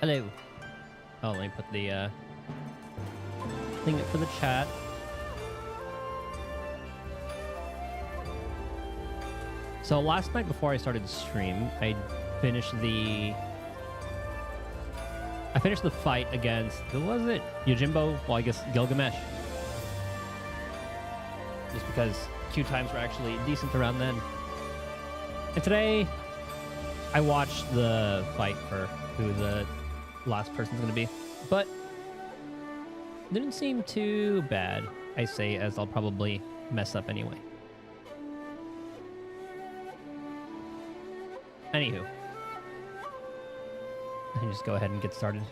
Hello. Oh, let me put the thing for the chat. So last night before I started the stream, I finished the fight against, who was it? Yojimbo? Well, I guess Gilgamesh. Just because queue times were actually decent around then. And today, I watched the fight for who the last person's going to be. But it didn't seem too bad, I say, as I'll probably mess up anyway. Anywho, I can just go ahead and get started.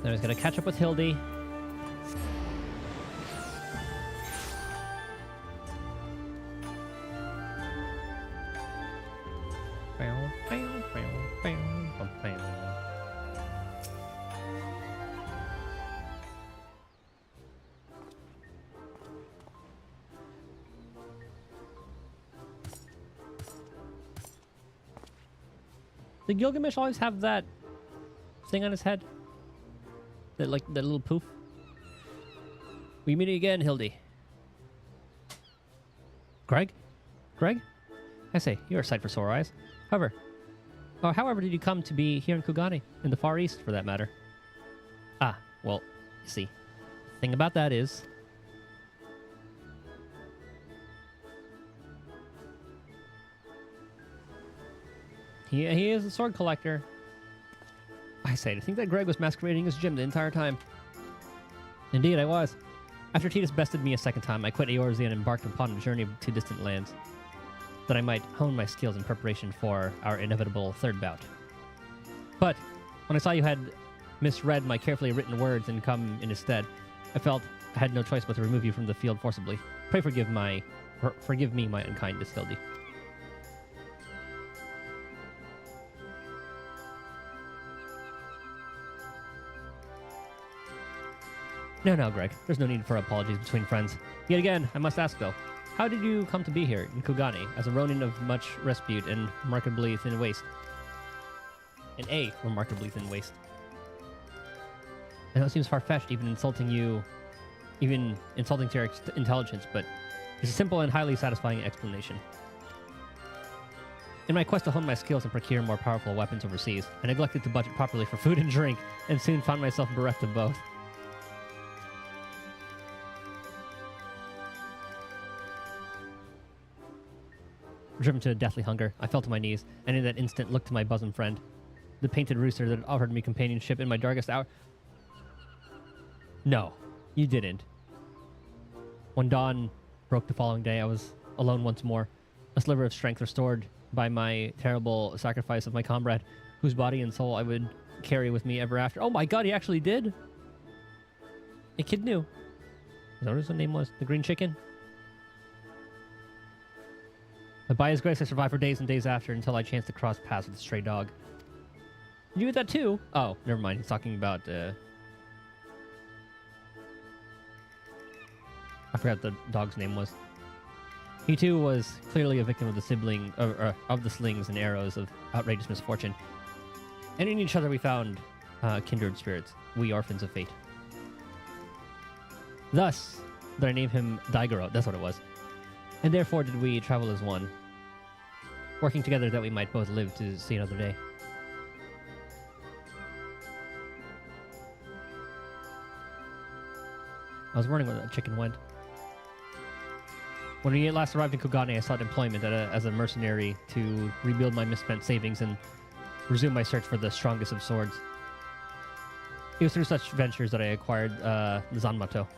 I was going to catch up with Hildi. Did Gilgamesh always have that thing on his head? That, like, that little poof? We meet again, Hildi. Greg? Greg? I say, you're a sight for sore eyes. However did you come to be here in Kugani? In the Far East, for that matter? Ah, well, you see. The thing about that is... He is a sword collector. I say, to think that Greg was masquerading as Jim the entire time. Indeed, I was. After Titus bested me a second time, I quit Eorzea and embarked upon a journey to distant lands, that I might hone my skills in preparation for our inevitable third bout. But when I saw you had misread my carefully written words and come in his stead, I felt I had no choice but to remove you from the field forcibly. Pray forgive me my unkindness, Hildi. No, Greg. There's no need for apologies between friends. Yet again, I must ask, though, how did you come to be here in Kugani as a Ronin of much repute and remarkably thin waist? I know it seems far-fetched, even insulting to your intelligence, but it's a simple and highly satisfying explanation. In my quest to hone my skills and procure more powerful weapons overseas, I neglected to budget properly for food and drink, and soon found myself bereft of both. Driven to a deathly hunger, I fell to my knees, and in that instant looked to my bosom friend, the painted rooster that had offered me companionship in my darkest hour. No, you didn't. When dawn broke the following day, I was alone once more, a sliver of strength restored by my terrible sacrifice of my comrade, whose body and soul I would carry with me ever after. Oh my god, he actually did? A kid knew. Is that what his name was? The green chicken? But by his grace, I survived for days and days after until I chanced to cross paths with a stray dog. Did you get that too? Oh, never mind. He's talking about, I forgot what the dog's name was. He too was clearly a victim of the slings and arrows of outrageous misfortune. And in each other we found kindred spirits, we orphans of fate. Thus did I name him Daigoro, that's what it was. And therefore did we travel as one, working together that we might both live to see another day. I was wondering where that chicken went. When we last arrived in Kugane, I sought employment as a mercenary to rebuild my misspent savings and resume my search for the strongest of swords. It was through such ventures that I acquired the Zanmato.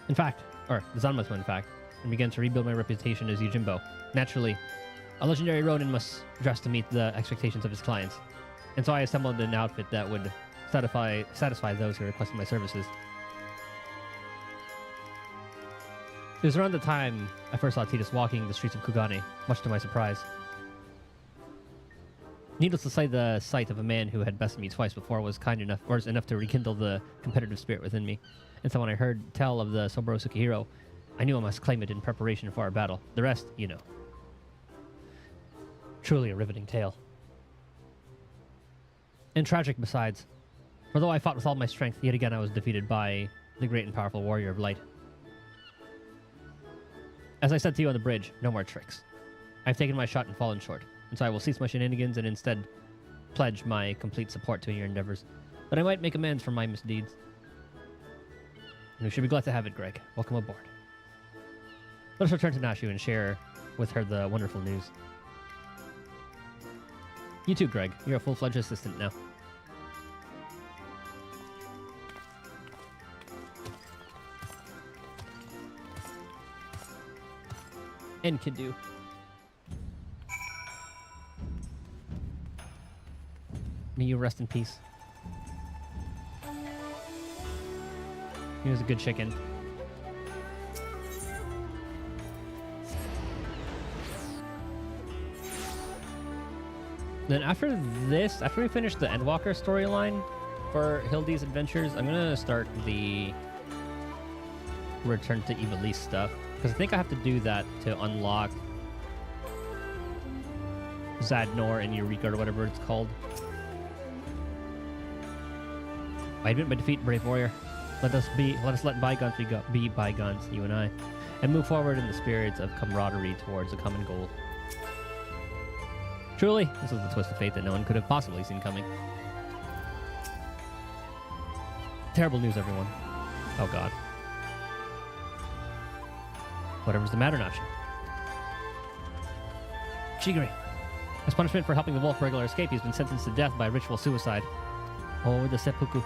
The Zanmato, in fact, and began to rebuild my reputation as Yojimbo. Naturally, a legendary Ronin must dress to meet the expectations of his clients, and so I assembled an outfit that would satisfy those who requested my services. It was around the time I first saw Titus walking the streets of Kugane, much to my surprise. Needless to say, the sight of a man who had bested me twice before was kind enough, or was enough to rekindle the competitive spirit within me. And so when I heard tell of the Soboro Sukihiro, I knew I must claim it in preparation for our battle. The rest, you know. Truly a riveting tale. And tragic besides. For though I fought with all my strength, yet again I was defeated by the great and powerful warrior of light. As I said to you on the bridge, no more tricks. I've taken my shot and fallen short, and so I will cease my shenanigans and instead pledge my complete support to your endeavors, that I might make amends for my misdeeds. And we should be glad to have it, Greg. Welcome aboard. Let us return to Nashu and share with her the wonderful news. You too, Greg. You're a full-fledged assistant now. And can do. May you rest in peace. He was a good chicken. Then after this, after we finish the Endwalker storyline for Hildi's adventures, I'm gonna start the Return to Ivalice stuff. Because I think I have to do that to unlock Zadnor and Eureka or whatever it's called. I admit my defeat, brave warrior. Let us let bygones be bygones, you and I, and move forward in the spirits of camaraderie towards a common goal. Truly, this was the twist of fate that no one could have possibly seen coming. Terrible news, everyone. Oh God. Whatever's the matter, Nashi. Shigiri. As punishment for helping the wolf regular escape, he's been sentenced to death by ritual suicide. Oh, the seppuku.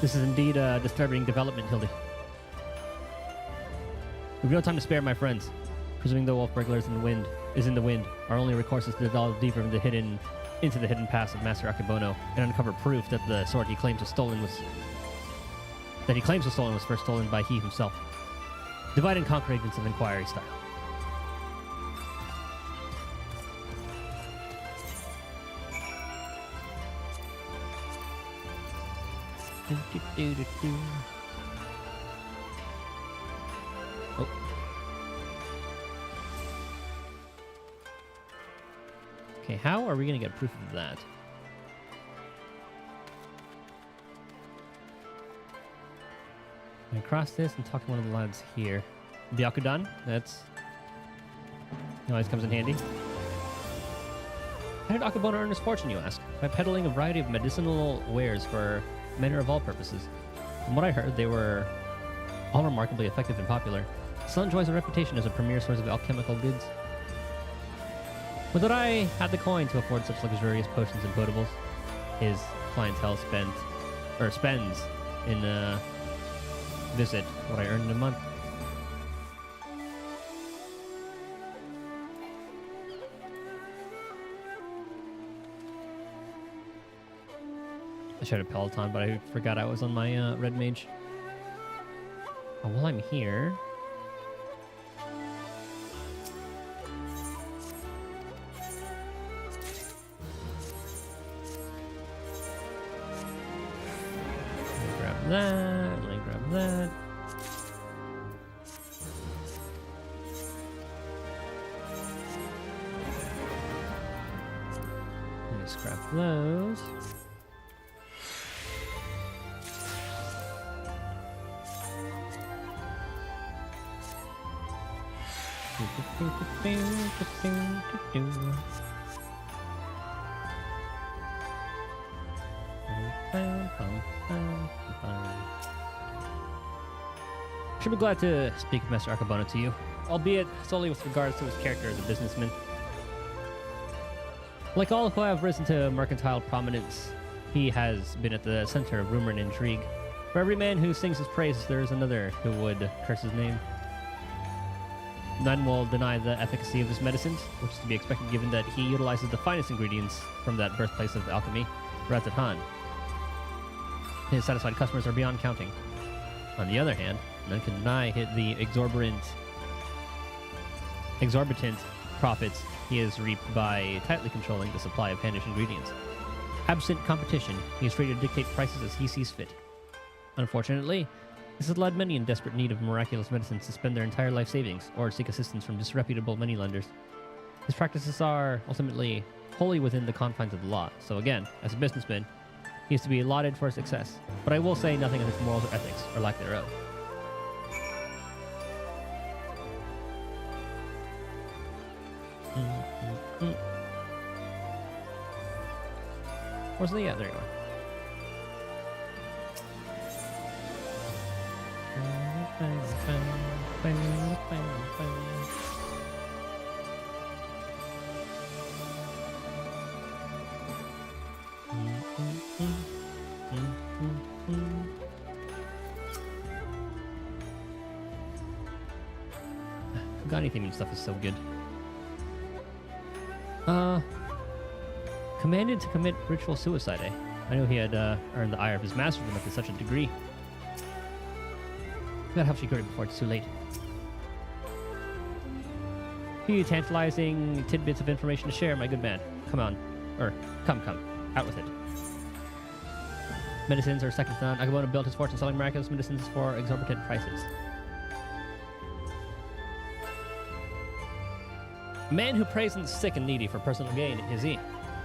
This is indeed a disturbing development, Hildi. We've no time to spare, my friends. Presuming the wolf regular is in the wind, our only recourse is to delve deeper into the hidden past of Master Akebono and uncover proof that the sword he claims was stolen was first stolen by he himself. Divide and conquer agents of inquiry style. Oh. Okay, how are we going to get proof of that? I'm gonna cross this and talk to one of the lads here. Byakudan, that's always comes in handy. How did Akebono earn his fortune, you ask? By peddling a variety of medicinal wares for men of all purposes. From what I heard, they were all remarkably effective and popular. Still enjoys a reputation as a premier source of alchemical goods. But that I had the coin to afford such luxurious potions and potables, his clientele spends in visit what I earned in a month. I should have Peloton, but I forgot I was on my red mage. Oh, while I'm here, grab that. Let me grab that. Let me scrap those. Should be glad to speak with Master Akebono to you, albeit solely with regards to his character as a businessman. Like all who have risen to mercantile prominence, he has been at the center of rumor and intrigue. For every man who sings his praises, there is another who would curse his name. None will deny the efficacy of his medicines, which is to be expected given that he utilizes the finest ingredients from that birthplace of alchemy, Ratatan. His satisfied customers are beyond counting. On the other hand, none can deny the exorbitant profits he is reaped by tightly controlling the supply of Handish ingredients. Absent competition, he is free to dictate prices as he sees fit. Unfortunately, this has led many in desperate need of miraculous medicines to spend their entire life savings or seek assistance from disreputable moneylenders. His practices are ultimately wholly within the confines of the law, so again, as a businessman, he is to be lauded for success, but I will say nothing of his morals or ethics, or lack thereof. Where's the... yeah, there you are. Ghani theming stuff is so good. Commanded to commit ritual suicide, eh? I knew he had earned the ire of his masterdom up to such a degree. Gotta help Shiguri before it's too late. Few tantalizing tidbits of information to share, my good man. Come on. Come. Out with it. Medicines are second to none. Agamotto built his fortune selling miraculous medicines for exorbitant prices. A man who preys on the sick and needy for personal gain, is he?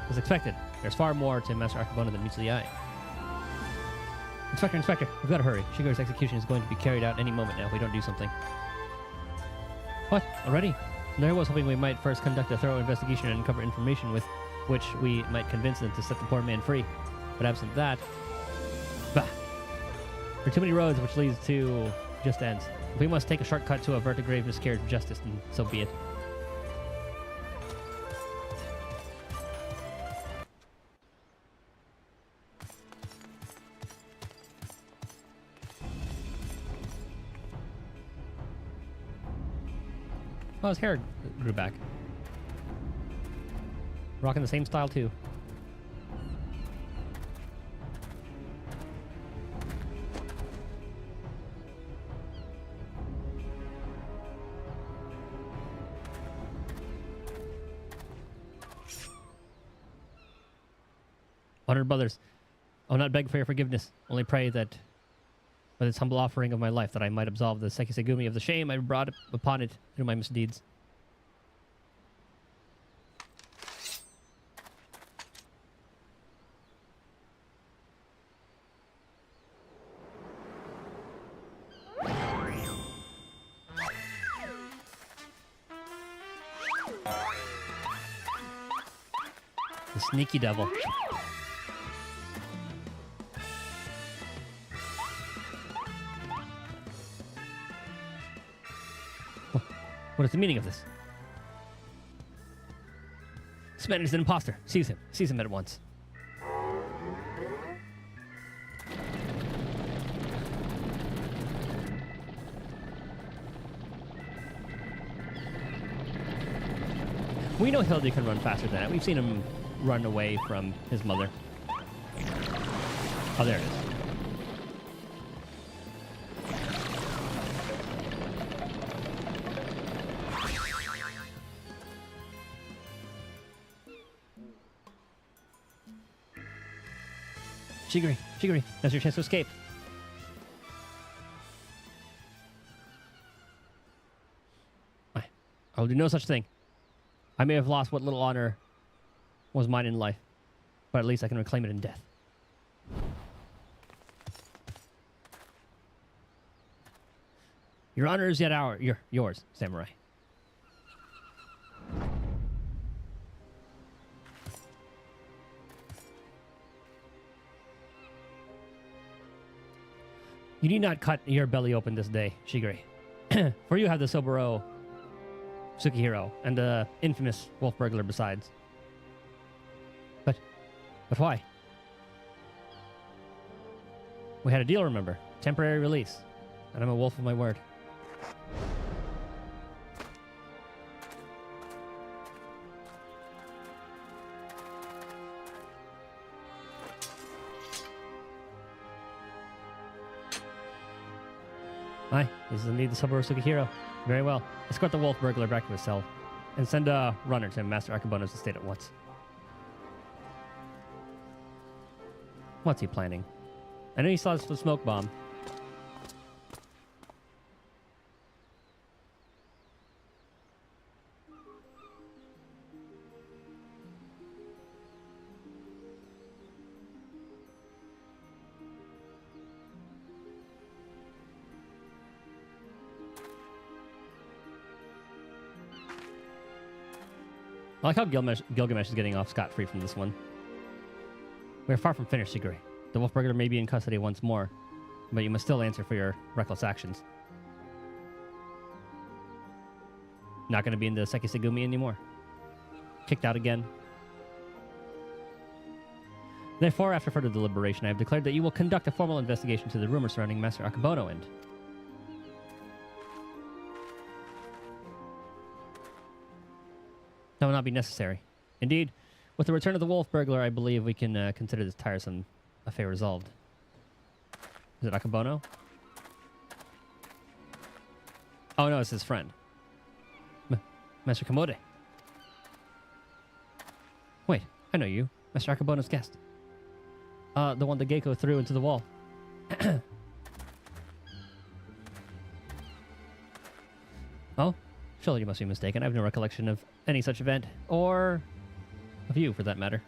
As expected, there's far more to Master Akebono than meets the eye. Inspector, we've got to hurry. Shiguri's execution is going to be carried out any moment now if we don't do something. What? Already? There I was hoping we might first conduct a thorough investigation and uncover information with which we might convince them to set the poor man free. But absent that... bah! There are too many roads which leads to just ends. If we must take a shortcut to avert a grave miscarriage of justice, then so be it. Oh, his hair grew back. Rocking the same style, too. Honored brothers, I will not beg for your forgiveness. Only pray that with this humble offering of my life that I might absolve the Sekisegumi of the shame I brought upon it through my misdeeds. The sneaky devil. What is the meaning of this? This man is an imposter. Seize him. Seize him at once. We know Hildi can run faster than that. We've seen him run away from his mother. Oh, there it is. Shiguri, now's your chance to escape. I will do no such thing. I may have lost what little honor was mine in life, but at least I can reclaim it in death. Your honor is yet yours, samurai. You need not cut your belly open this day, Shiguri. For you have the Soboro Tsukihiro and the infamous wolf burglar besides. But why? We had a deal, remember? Temporary release. And I'm a wolf of my word. Aye, this is indeed the Soboro Tsukihiro. Very well. Escort the wolf burglar back to his cell. And send a runner to Master Akabono's estate at once. What's he planning? I know he saw the smoke bomb. I like how Gilgamesh is getting off scot-free from this one. We're far from finished, Shigure. The wolf burglar may be in custody once more, but you must still answer for your reckless actions. Not going to be in the Sekisegumi anymore. Kicked out again. Therefore, after further deliberation, I have declared that you will conduct a formal investigation to the rumors surrounding Master Akabono and... That will not be necessary. Indeed, with the return of the wolf burglar, I believe we can consider this tiresome affair resolved. Is it Akabono? Oh no, it's his friend. Master Kamode. Wait, I know you. Master Akabono's guest. The one the Gecko threw into the wall. Oh? Surely you must be mistaken. I have no recollection of any such event, or of you, for that matter.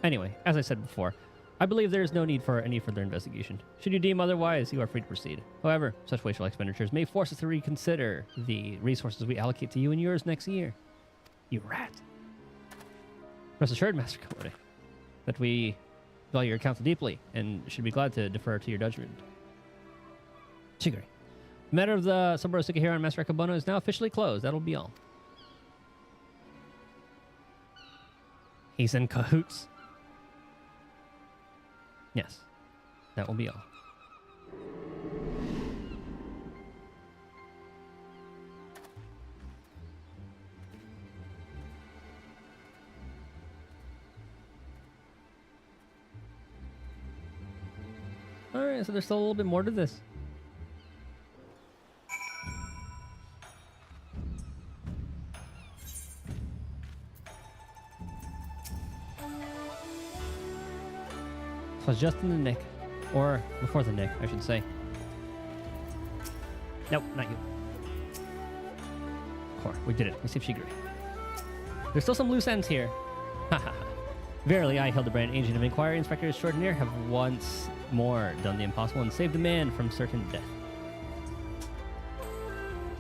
Anyway, as I said before, I believe there is no need for any further investigation. Should you deem otherwise, you are free to proceed. However, such wasteful expenditures may force us to reconsider the resources we allocate to you and yours next year. You rat. Rest assured, Master Kamode, that we value your counsel deeply and should be glad to defer to your judgment. Shigure. The matter of the Saburo Sukihira and Master Akabono is now officially closed. That'll be all. He's in cahoots. Yes, that will be all. Alright, so there's still a little bit more to this. So it's just in the nick. Or before the nick, I should say. Nope, not you. Core, we did it. We saved Shigure. There's still some loose ends here. Haha. Verily, I, Hildebrand, agent of inquiry inspector extraordinaire, have once more done the impossible and saved a man from certain death.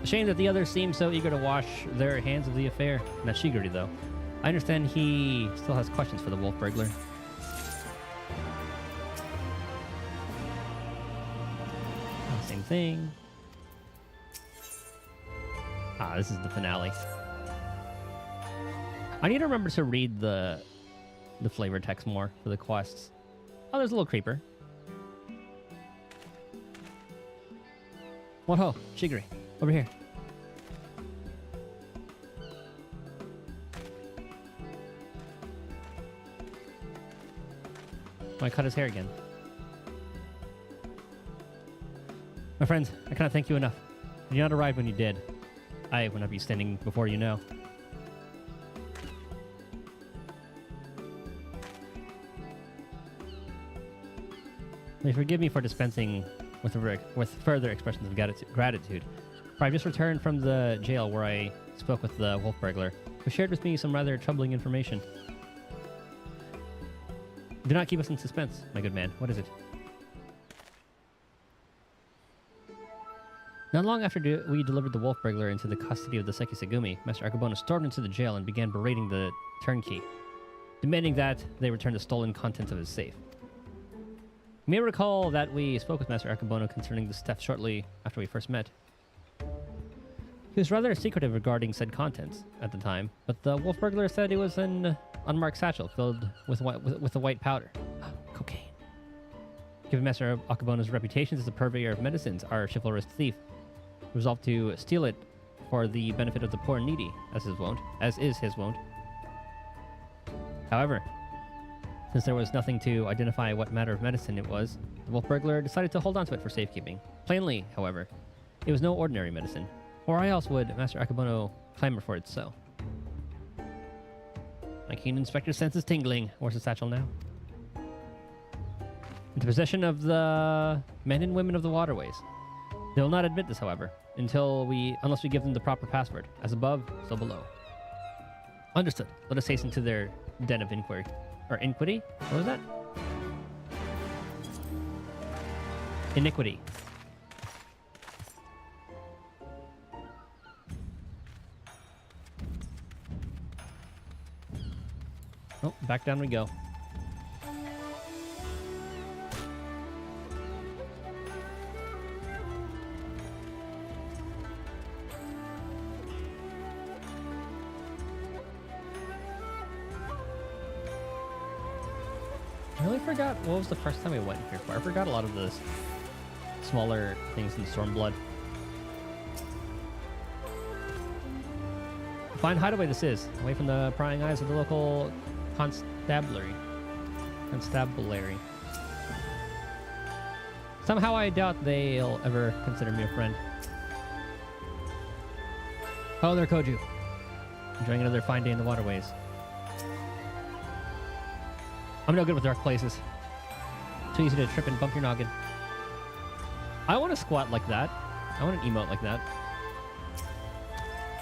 A shame that the others seem so eager to wash their hands of the affair. Not Shigure, though. I understand he still has questions for the wolf burglar. Same thing. Ah, this is the finale. I need to remember to read the flavor text more for the quests. Oh, there's a little creeper. What ho, Shigure, over here. Oh, I cut his hair again. My friends, I cannot thank you enough. You not arrived when you did. I would not be standing before you now. May you forgive me for dispensing with further expressions of gratitude. For I've just returned from the jail where I spoke with the wolf burglar, who shared with me some rather troubling information. Do not keep us in suspense, my good man. What is it? Not long after we delivered the wolf burglar into the custody of the Sekisegumi, Master Akabono stormed into the jail and began berating the turnkey, demanding that they return the stolen contents of his safe. You may recall that we spoke with Master Akabono concerning this theft shortly after we first met. He was rather secretive regarding said contents at the time, but the wolf burglar said it was an unmarked satchel filled with a white powder. Cocaine. Given Master Akabono's reputation as a purveyor of medicines, our chivalrous thief resolved to steal it for the benefit of the poor and needy, as is his wont. However, since there was nothing to identify what matter of medicine it was, the wolf burglar decided to hold on to it for safekeeping. Plainly, however, it was no ordinary medicine. Or why else would Master Akabono clamor for it so? My keen inspector senses tingling. Where's the satchel now? Into possession of the men and women of the waterways. They will not admit this, however, unless we give them the proper password. As above, so below. Understood. Let us hasten to their den of inquiry. Or iniquity? What was that? Iniquity. Oh, back down we go. I really forgot what was the first time we went here for. I forgot a lot of the smaller things in Stormblood. Fine hideaway this is, away from the prying eyes of the local constabulary. Somehow I doubt they'll ever consider me a friend. Oh, there Koju. Enjoying another fine day in the waterways. I'm no good with dark places. Too easy to trip and bump your noggin. I want to squat like that. I want an emote like that.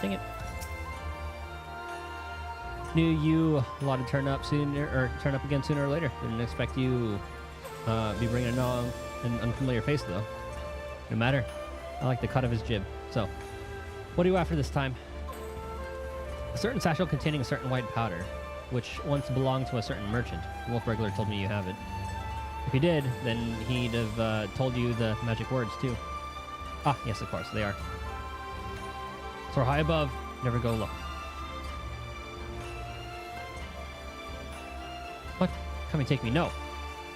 Dang it. Knew you a lot to turn up again sooner or later. Didn't expect you be bringing along an unfamiliar face though. No matter. I like the cut of his jib. So, what are you after this time? A certain satchel containing a certain white powder, which once belonged to a certain merchant. Wolf Regular told me you have it. If he did, then he'd have told you the magic words too. Ah, yes, of course, they are. Soar high above, never go low. What? Come and take me? No.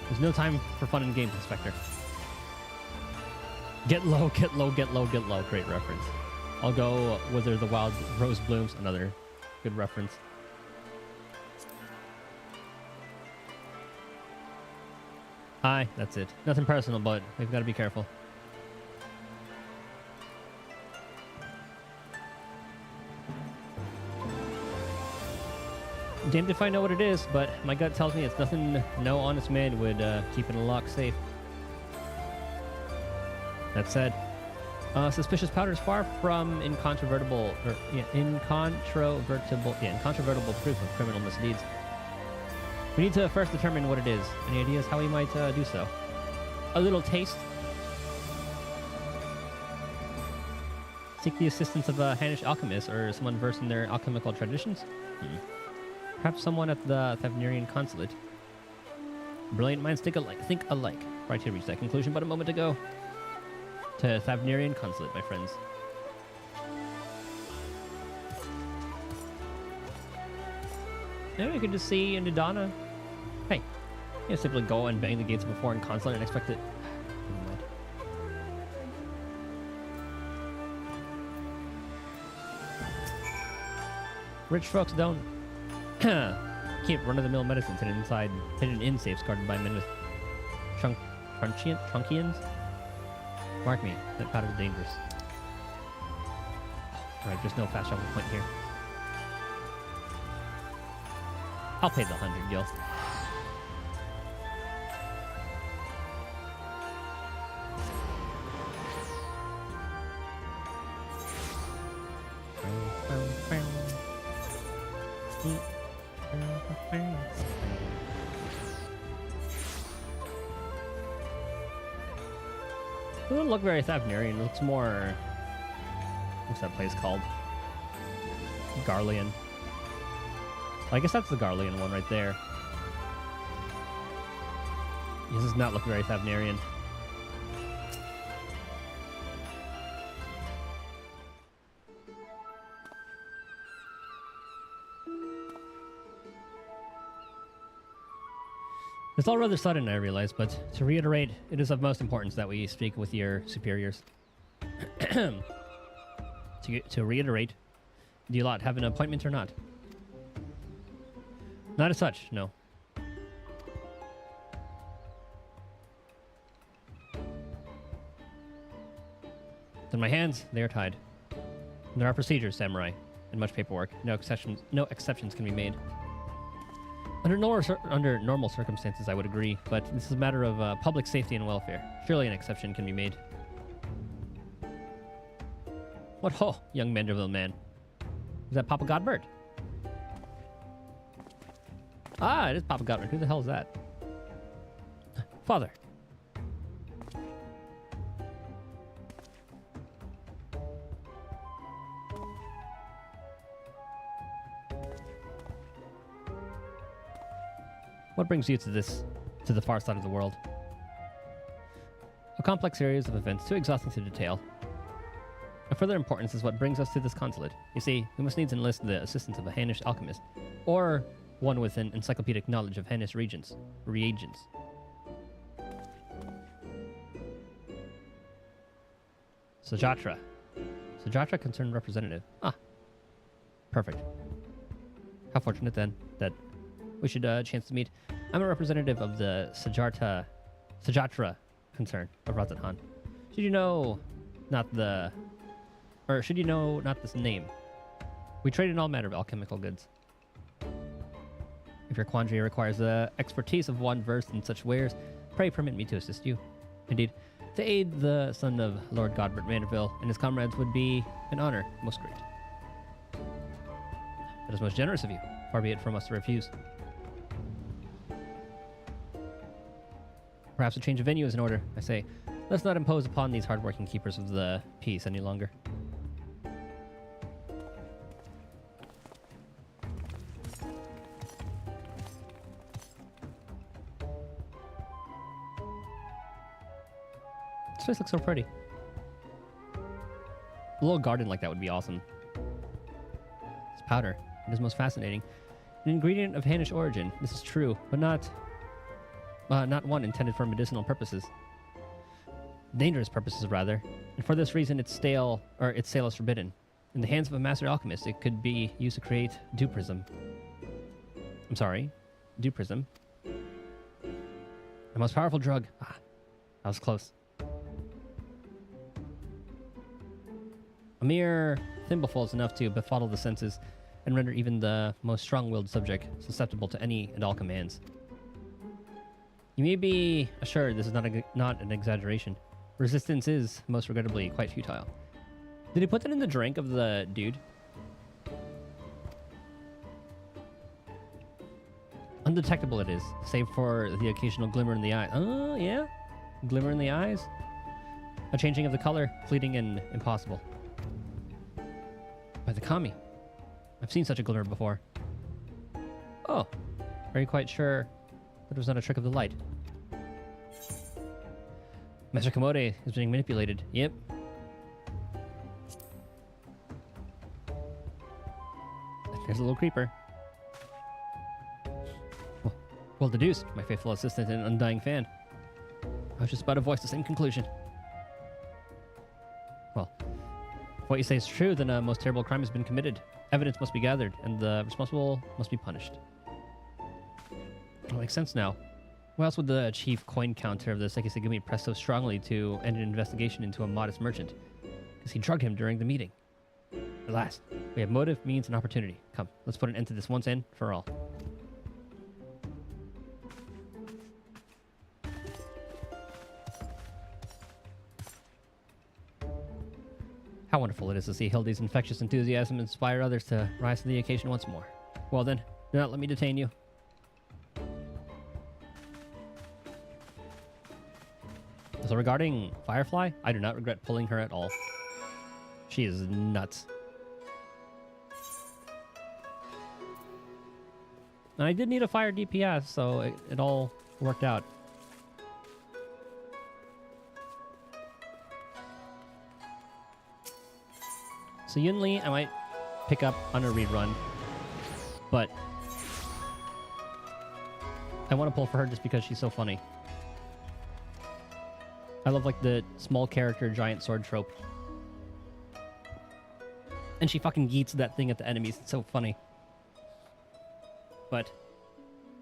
There's no time for fun and games, Inspector. Get low, get low, get low, get low. Great reference. I'll go wither the wild rose blooms. Another good reference. Hi, that's it. Nothing personal, but we've got to be careful. Damned if I know what it is, but my gut tells me it's nothing no honest man would keep in a lock safe. That said, suspicious powder is far from incontrovertible proof of criminal misdeeds. We need to first determine what it is. Any ideas how we might do so? A little taste. Seek the assistance of a Hanish alchemist or someone versed in their alchemical traditions? Perhaps someone at the Thavnerian consulate. Brilliant minds think alike. Right to reach that conclusion but a moment ago. To Thavnerian consulate, my friends. Maybe we could just see into Donna. Hey, you know, simply go and bang the gates of a foreign consulate and expect it. Rich folks don't keep run-of-the-mill medicines hidden in safes guarded by men with Trunkians. Mark me, that powder is dangerous. Right, there's no fast travel point here. I'll pay the 100 gil. It doesn't look very Thavnerian. It looks more... What's that place called? Garlean. I guess that's the Garlean one right there. This does not look very Thavnerian. It's all rather sudden, I realize, but to reiterate, it is of most importance that we speak with your superiors. To reiterate, do you lot have an appointment or not? Not as such, no. Then my hands, they are tied. There are procedures, samurai, and much paperwork. No exceptions can be made. Under normal circumstances, I would agree, but this is a matter of public safety and welfare. Surely an exception can be made. What ho, young Manderville man? Is that Papa Godbert? Ah, it is Papa Godbert. Who the hell is that? Father. What brings you to the far side of the world? A complex series of events too exhausting to detail. Of further importance is what brings us to this consulate. You see, we must needs enlist the assistance of a Hannish alchemist, or one with an encyclopedic knowledge of Hannish reagents. Sajatra. Sajatra concerned representative. Ah, perfect. How fortunate then that we should chance to meet. I'm a representative of the Sajatra concern of Razathan. Should you know not this name? We trade in all manner of alchemical goods. If your quandary requires the expertise of one versed in such wares, pray permit me to assist you. Indeed, to aid the son of Lord Godbert Manderville and his comrades would be an honor most great. That is most generous of you. Far be it from us to refuse. Perhaps a change of venue is in order. I say, let's not impose upon these hardworking keepers of the peace any longer. This place looks so pretty. A little garden like that would be awesome. It's powder. It is most fascinating. An ingredient of Hannish origin. This is true, but not one intended for medicinal purposes. Dangerous purposes, rather. And for this reason, its sale is forbidden. In the hands of a master alchemist, it could be used to create duprism. Duprism. The most powerful drug. Ah, that was close. A mere thimbleful is enough to befuddle the senses and render even the most strong-willed subject susceptible to any and all commands. You may be assured this is not an exaggeration. Resistance is, most regrettably, quite futile. Did he put that in the drink of the dude? Undetectable it is, save for the occasional glimmer in the eye. Oh, yeah? Glimmer in the eyes? A changing of the color, fleeting and impossible. By the kami. I've seen such a glimmer before. Oh, are you quite sure that it was not a trick of the light? Master Commode is being manipulated. Yep. There's a little creeper. Well deduced, my faithful assistant and undying fan. I was just about to voice the same conclusion. Well, if what you say is true, then a most terrible crime has been committed. Evidence must be gathered, and the responsible must be punished. It makes sense now. Why else would the chief coin counter of the Sekisegumi press so strongly to end an investigation into a modest merchant? Because he drugged him during the meeting. At last, we have motive, means, and opportunity. Come, let's put an end to this once and for all. How wonderful it is to see Hildi's infectious enthusiasm inspire others to rise to the occasion once more. Well then, do not let me detain you. So regarding Firefly, I do not regret pulling her at all. She is nuts. And I did need a fire DPS, so it all worked out. So Yunli, I might pick up on a rerun, but I want to pull for her just because she's so funny. I love like the small character giant sword trope. And she fucking yeets that thing at the enemies. It's so funny. But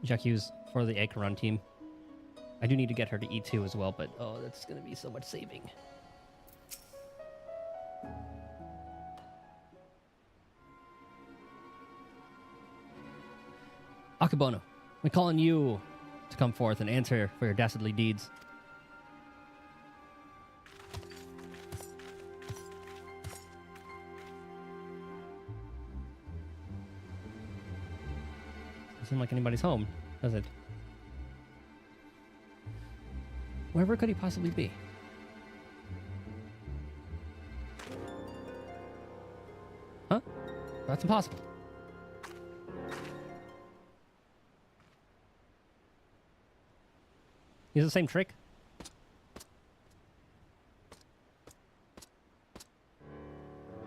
Jakyu's for the Acheron team. I do need to get her to E2 as well, but oh, that's going to be so much saving. Akabono, we call on you to come forth and answer for your dastardly deeds. Doesn't seem like anybody's home, does it? Wherever could he possibly be? Huh? That's impossible. Use the same trick?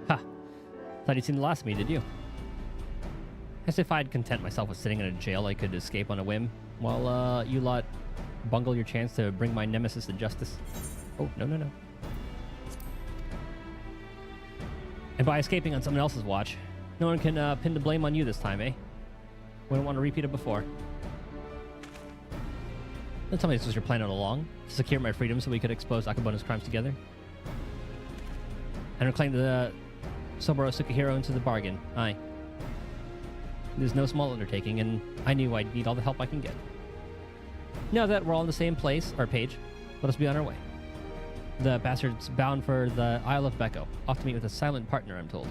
Ha! Thought you'd seen the last of me, did you? As if I'd content myself with sitting in a jail I could escape on a whim, while you lot bungle your chance to bring my nemesis to justice. Oh, no, no, no. And by escaping on someone else's watch, no one can pin the blame on you this time, eh? Wouldn't want to repeat it before. Don't tell me this was your plan all along, to secure my freedom so we could expose Akabono's crimes together. And reclaim the Soboro Sukihiro into the bargain. Aye. There's no small undertaking, and I knew I'd need all the help I can get. Now that we're all on the same place, or page, let us be on our way. The bastard's bound for the Isle of Beko, off to meet with a silent partner, I'm told.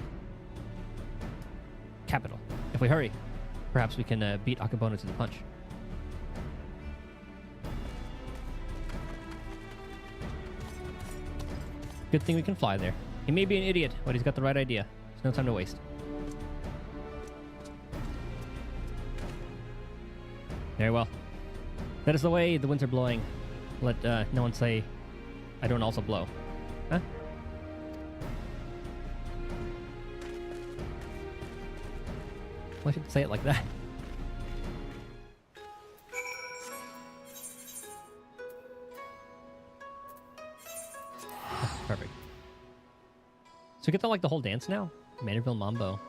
Capital. If we hurry, perhaps we can beat Akabono to the punch. Good thing we can fly there. He may be an idiot, but he's got the right idea. There's no time to waste. Very well. That is the way the winds are blowing. Let no one say I don't also blow. Huh? Why should I say it like that? Perfect. So we get to like the whole dance now? Manderville Mambo.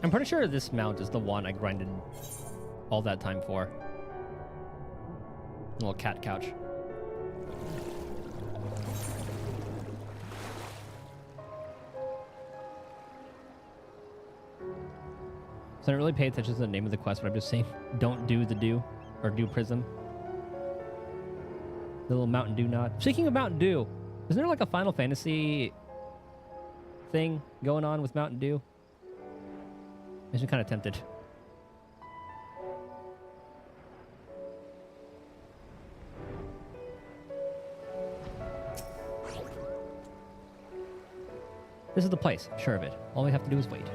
I'm pretty sure this mount is the one I grinded all that time for. Little cat couch. So I don't really pay attention to the name of the quest, but I'm just saying don't do the do, or do prism. The little Mountain Dew nod. Speaking of Mountain Dew, isn't there like a Final Fantasy thing going on with Mountain Dew? Makes me kind of tempted. This is the place, sure of it. All we have to do is wait.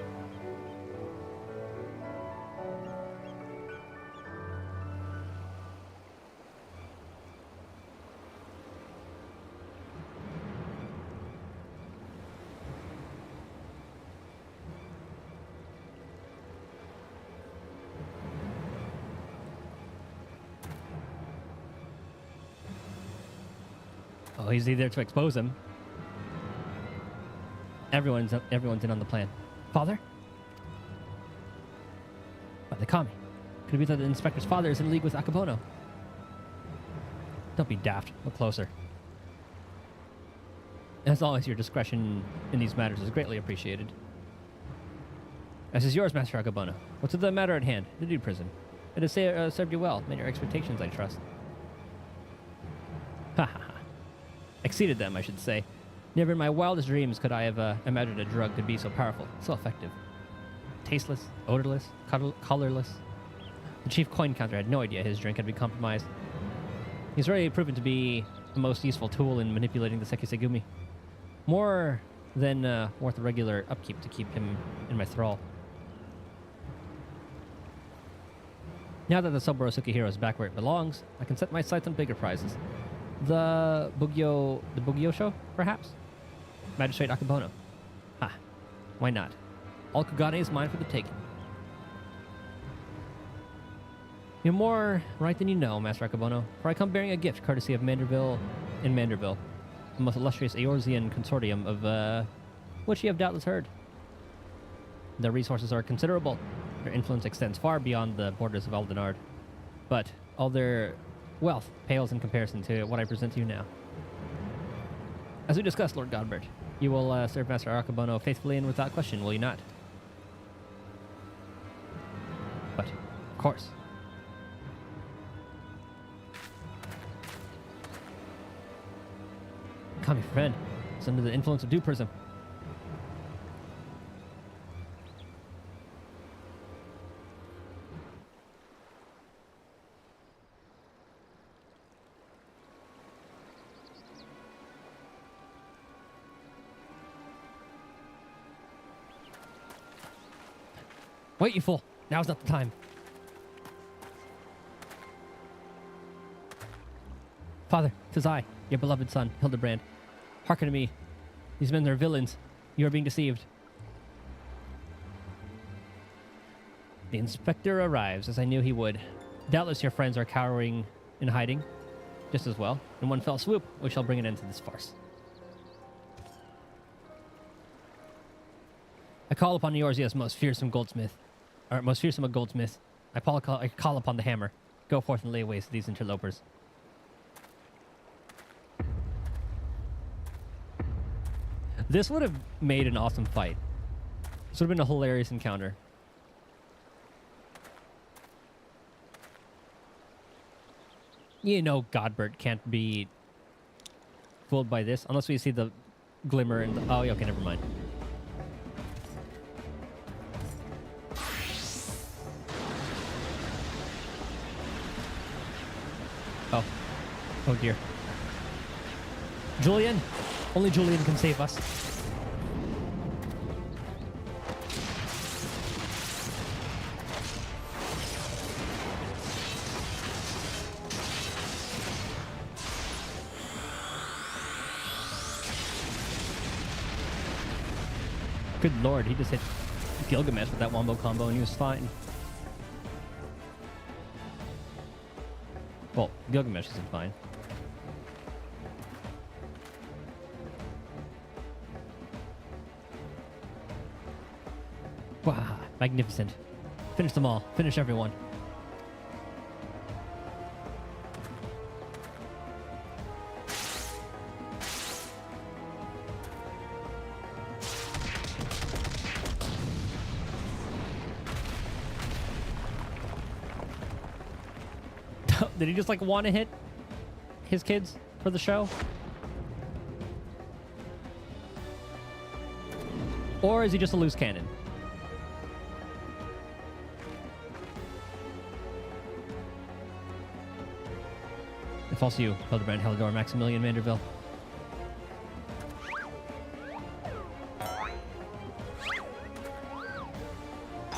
Oh, he's either to expose him. Everyone's in on the plan. Father? Why they call me? Could it be that the inspector's father is in league with Akabono? Don't be daft. Look closer. As always, your discretion in these matters is greatly appreciated. As is yours, Master Akabono. What's the matter at hand? The dude prison. It has served you well. Met your expectations, I trust. Ha ha ha. Exceeded them, I should say. Never in my wildest dreams could I have imagined a drug could be so powerful, so effective. Tasteless, odorless, colorless. The chief coin counter had no idea his drink had been compromised. He's already proven to be the most useful tool in manipulating the Sekisegumi. More than worth a regular upkeep to keep him in my thrall. Now that the Soboro Sukihiro is back where it belongs, I can set my sights on bigger prizes. The Bugyo show, perhaps? Magistrate Akabono. Ha. Why not? All Kugane is mine for the taking. You're more right than you know, Master Akabono, for I come bearing a gift courtesy of Manderville, the most illustrious Eorzean consortium of which you have doubtless heard. Their resources are considerable, Their influence extends far beyond the borders of Eldenard, but all their wealth pales in comparison to what I present to you now. As we discussed, Lord Godbert, you will serve Master Arcabono faithfully and without question, will you not? But, of course. Come, my friend. It's under the influence of Dew Prism. Wait, you fool. Now's not the time. Father, 'tis I, your beloved son, Hildebrand. Hearken to me. These men are villains. You are being deceived. The inspector arrives, as I knew he would. Doubtless your friends are cowering in hiding, just as well. In one fell swoop, we shall bring an end to this farce. I call upon yours, yes, most fearsome goldsmith. Or most fearsome of goldsmiths. I call upon the hammer. Go forth and lay waste these interlopers. This would have made an awesome fight. This would have been a hilarious encounter. You know Godbert can't be fooled by this unless we see the glimmer and the... Oh, okay, never mind. Oh. Oh dear. Julian! Only Julian can save us. Good lord, he just hit Gilgamesh with that wombo combo and he was fine. Well, Gilgamesh isn't fine. Wow, magnificent. Finish them all. Finish everyone. Did he just like want to hit his kids for the show? Or is he just a loose cannon? It falls to you, Hildebrand, Helidor, Maximilian Vanderbilt.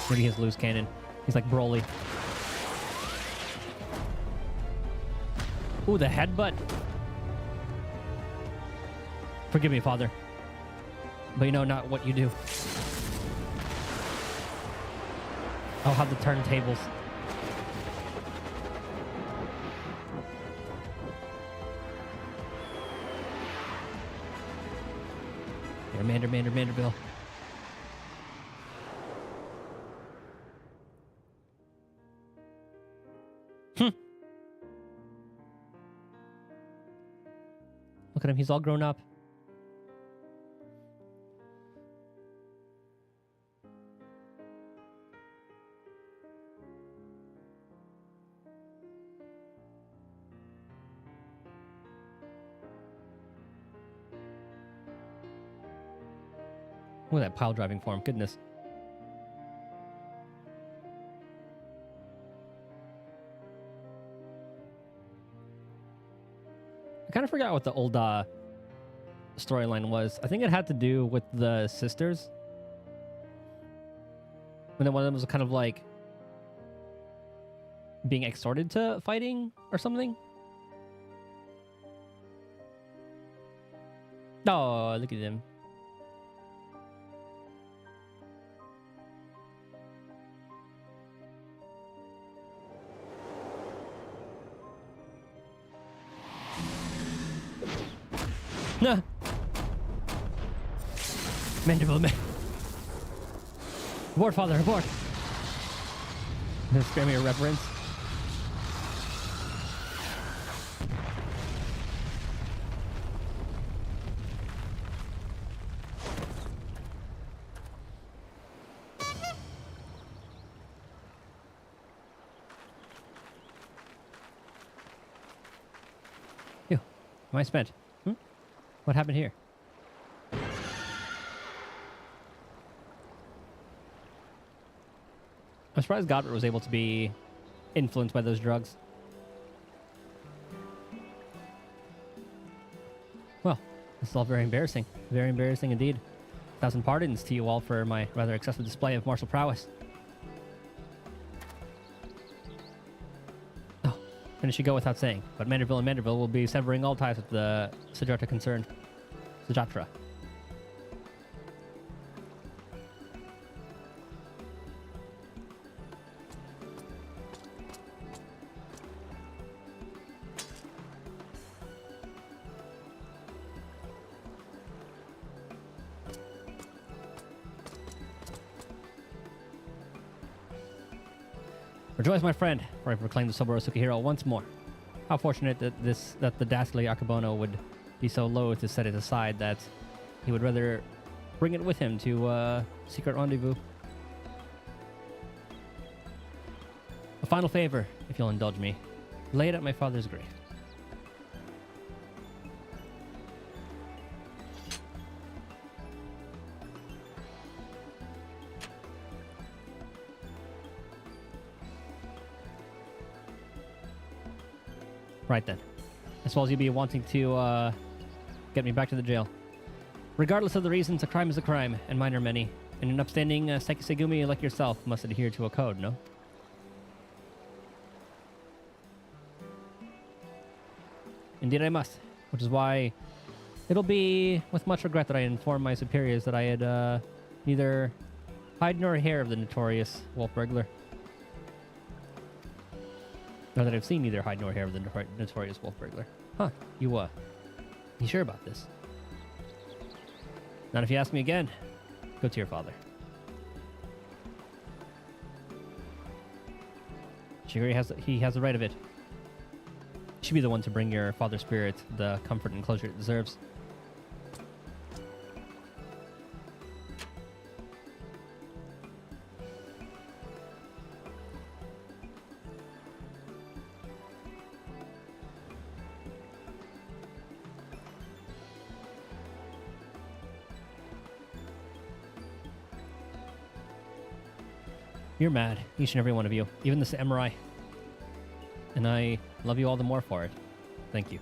Maybe he's loose cannon. He's like Broly. Ooh, the headbutt. Forgive me, Father. But you know not what you do. I'll have the turntables. Manderville. Look at him, he's all grown up. Look at that pile driving form, goodness. I kind of forgot what the old storyline was. I think it had to do with the sisters. And then one of them was kind of like being exhorted to fighting or something. Oh, look at him. No. Mandible man. Abort, Father, abort. Spare me a reverence. Phew. Am I spent? What happened here? I'm surprised Godbert was able to be influenced by those drugs. Well, this is all very embarrassing. Very embarrassing indeed. 1,000 pardons to you all for my rather excessive display of martial prowess. Oh, and it should go without saying, but Manderville and Manderville will be severing all ties with the Sajatra concerned. Sajatra. Rejoice, my friend, for I proclaim the Soborosuke hero once more. How fortunate that the dastardly Akabono would be so loath to set it aside that he would rather bring it with him to secret rendezvous. A final favor, if you'll indulge me. Lay it at my father's grave. Right then. As well as you be wanting to get me back to the jail. Regardless of the reasons, a crime is a crime, and mine are many. And an upstanding Sekisegumi like yourself must adhere to a code, no? Indeed I must, which is why it'll be with much regret that I inform my superiors that I had neither hide nor hair of the notorious wolf burglar. Or that I've seen neither hide nor hair of the notorious wolf burglar. Huh, you sure about this? Not if you ask me again. Go to your father. Shiguri he has the right of it. You should be the one to bring your father's spirit the comfort and closure it deserves. You're mad, each and every one of you, even the samurai. And I love you all the more for it. Thank you.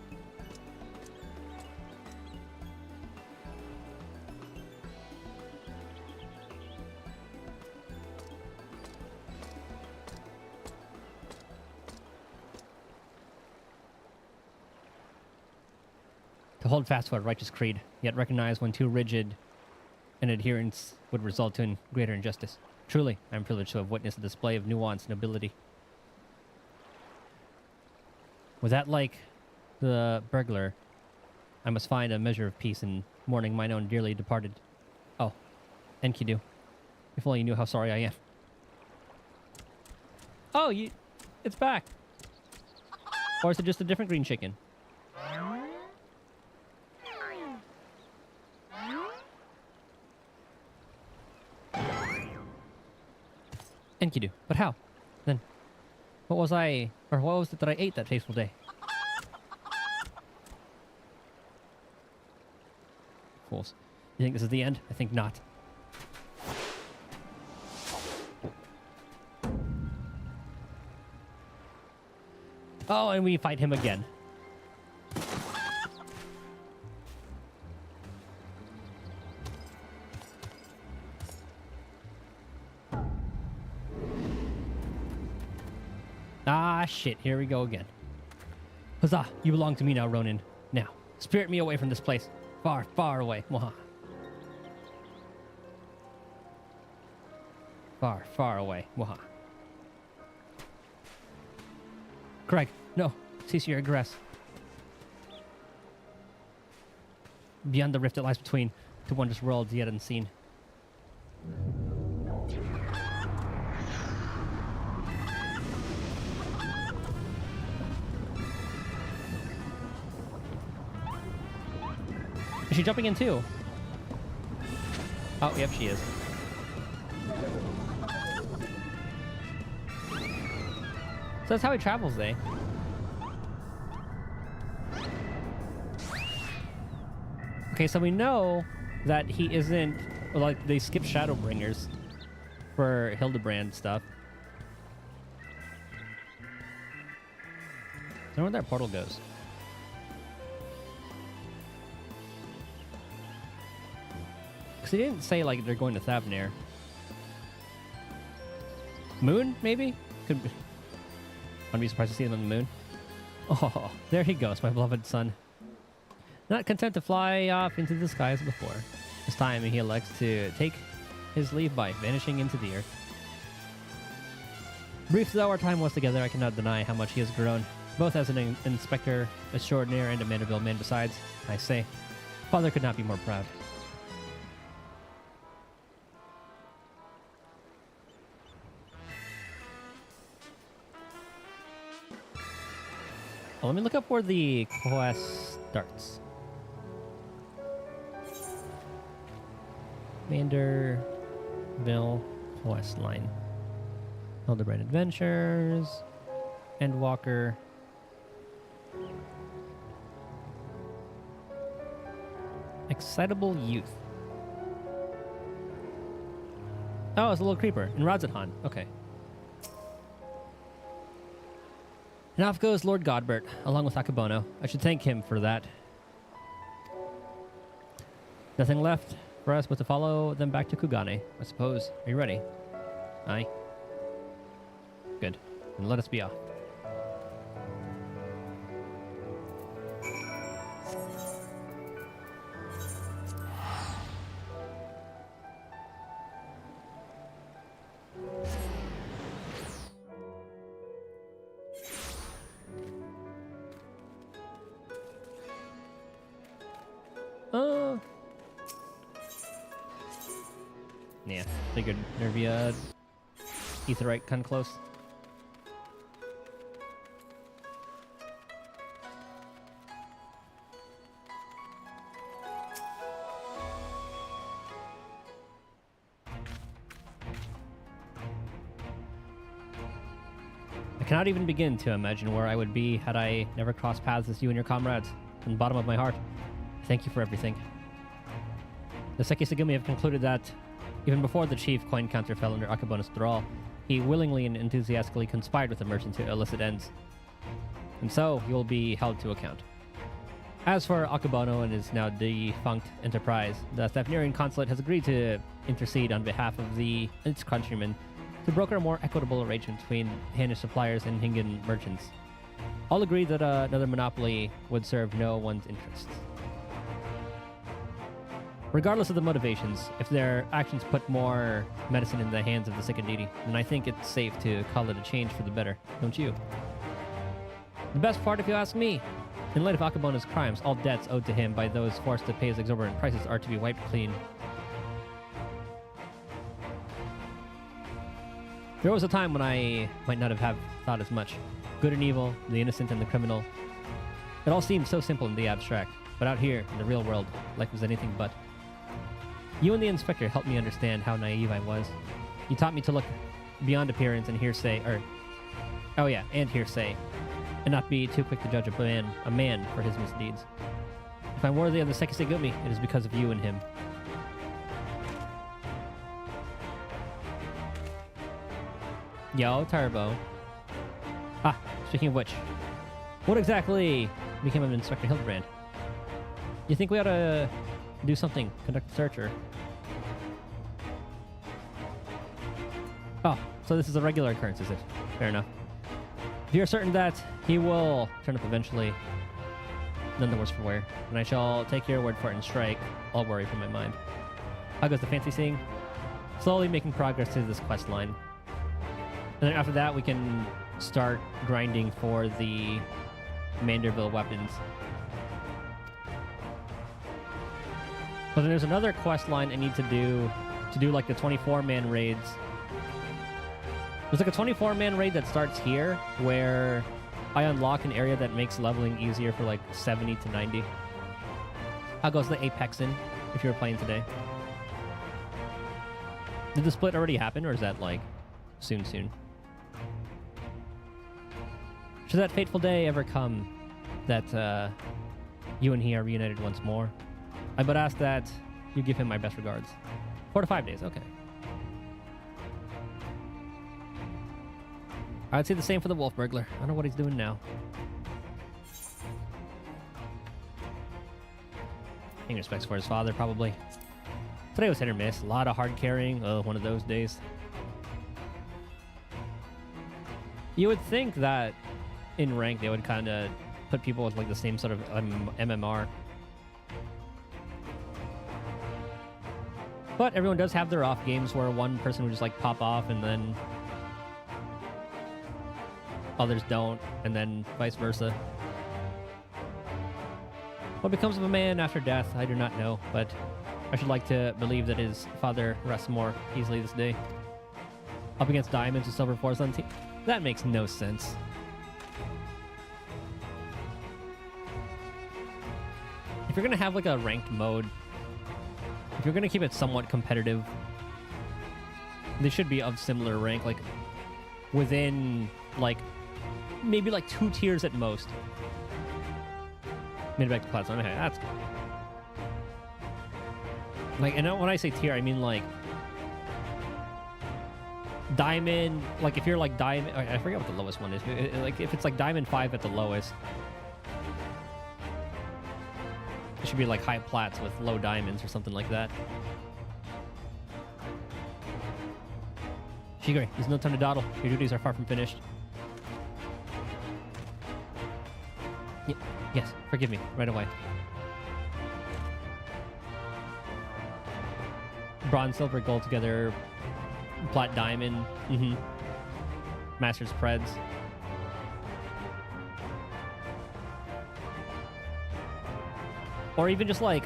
To hold fast to a righteous creed, yet recognize when too rigid an adherence would result in greater injustice. Truly, I am privileged to have witnessed a display of nuance and nobility. With that like the burglar, I must find a measure of peace in mourning mine own dearly departed. Oh, Enkidu. If only you knew how sorry I am. Oh, it's back. Or is it just a different green chicken? Enkidu. But how? Then, what was it that I ate that fateful day? Fools. You think this is the end? I think not. Oh, and we fight him again. Ah, shit. Here we go again. Huzzah! You belong to me now, Ronin. Now, spirit me away from this place. Far, far away. Mwaha. Far, far away. Mwaha. Greg, no. Cease your aggress. Beyond the rift that lies between, to wondrous worlds yet unseen. Is she jumping in too? Oh, yep, she is. So that's how he travels, eh? Okay, so we know that he isn't... Like, they skip Shadowbringers for Hildebrand stuff. I don't know where that portal goes. Because he didn't say, like, they're going to Thavnir. Moon, maybe? Could be. Wouldn't be surprised to see them on the moon. Oh, there he goes, my beloved son. Not content to fly off into the sky as before. This time he elects to take his leave by vanishing into the earth. Brief though our time was together, I cannot deny how much he has grown, both as an inspector extraordinaire and a Manderville man besides. I say, father could not be more proud. Well, let me look up where the quest starts. Manderville quest line. Hildebrand Adventures. Endwalker. Excitable Youth. Oh, it's a little creeper in Radzahan. Okay. And off goes Lord Godbert, along with Akabono. I should thank him for that. Nothing left for us but to follow them back to Kugane, I suppose. Are you ready? Aye. Good. Then let us be off. Yeah, figured there'd be a Aetheryte kind of close. I cannot even begin to imagine where I would be had I never crossed paths with you and your comrades. From the bottom of my heart, thank you for everything. The Sekisagumi have concluded that even before the chief coin counter fell under Akabono's thrall, he willingly and enthusiastically conspired with the merchant to illicit ends. And so, he will be held to account. As for Akabono and his now defunct enterprise, the Thavnirian consulate has agreed to intercede on behalf of its countrymen to broker a more equitable arrangement between Hanish suppliers and Hingan merchants. All agree that another monopoly would serve no one's interests. Regardless of the motivations, if their actions put more medicine in the hands of the sick and needy, then I think it's safe to call it a change for the better, don't you? The best part, if you ask me. In light of Akabono's crimes, all debts owed to him by those forced to pay his exorbitant prices are to be wiped clean. There was a time when I might not have thought as much. Good and evil, the innocent and the criminal. It all seemed so simple in the abstract, but out here, in the real world, life was anything but. You and the inspector helped me understand how naive I was. You taught me to look beyond appearance and hearsay, and hearsay, and not be too quick to judge a man for his misdeeds. If I'm worthy of the Sekisagumi, it is because of you and him. Yo, Turbo. Ah, speaking of which, what exactly became of Inspector Hildebrand? You think we ought to do something, conduct a search, or... Oh, so this is a regular occurrence, is it? Fair enough. If you're certain that he will turn up eventually, none the worse for wear, and I shall take your word for it and strike all worry from my mind. How goes the fancy seeing? Slowly making progress to this quest line. And then after that, we can start grinding for the Manderville weapons. But then there's another quest line I need to do like the 24-man raids. There's like a 24-man raid that starts here, where I unlock an area that makes leveling easier for like 70 to 90. How goes the Apex in if you were playing today? Did the split already happen, or is that like soon? Should that fateful day ever come that you and he are reunited once more, I would ask that you give him my best regards. 4 to 5 days, okay. I'd say the same for the Wolf Burglar. I don't know what he's doing now. Paying respects for his father, probably. Today was hit or miss. A lot of hard carrying. Oh, one of those days. You would think that in rank they would kind of put people with like the same sort of MMR. But everyone does have their off games where one person would just like pop off and then others don't, and then vice versa. What becomes of a man after death, I do not know, but I should like to believe that his father rests more easily this day. Up against diamonds and silver fours on team. That makes no sense. If you're gonna have like a ranked mode, if you're gonna keep it somewhat competitive, they should be of similar rank, like within like maybe like 2 tiers at most. Made it back to platinum. Okay, that's good. Like, and when I say tier, I mean like diamond. Like if you're like diamond, I forget what the lowest one is. Like if it's like diamond 5 at the lowest, it should be like high plats with low diamonds or something like that. Shigure, there's no time to dawdle. Your duties are far from finished. Yes, forgive me, right away. Bronze, silver, gold together. Plat, diamond. Master's Preds. Or even just like,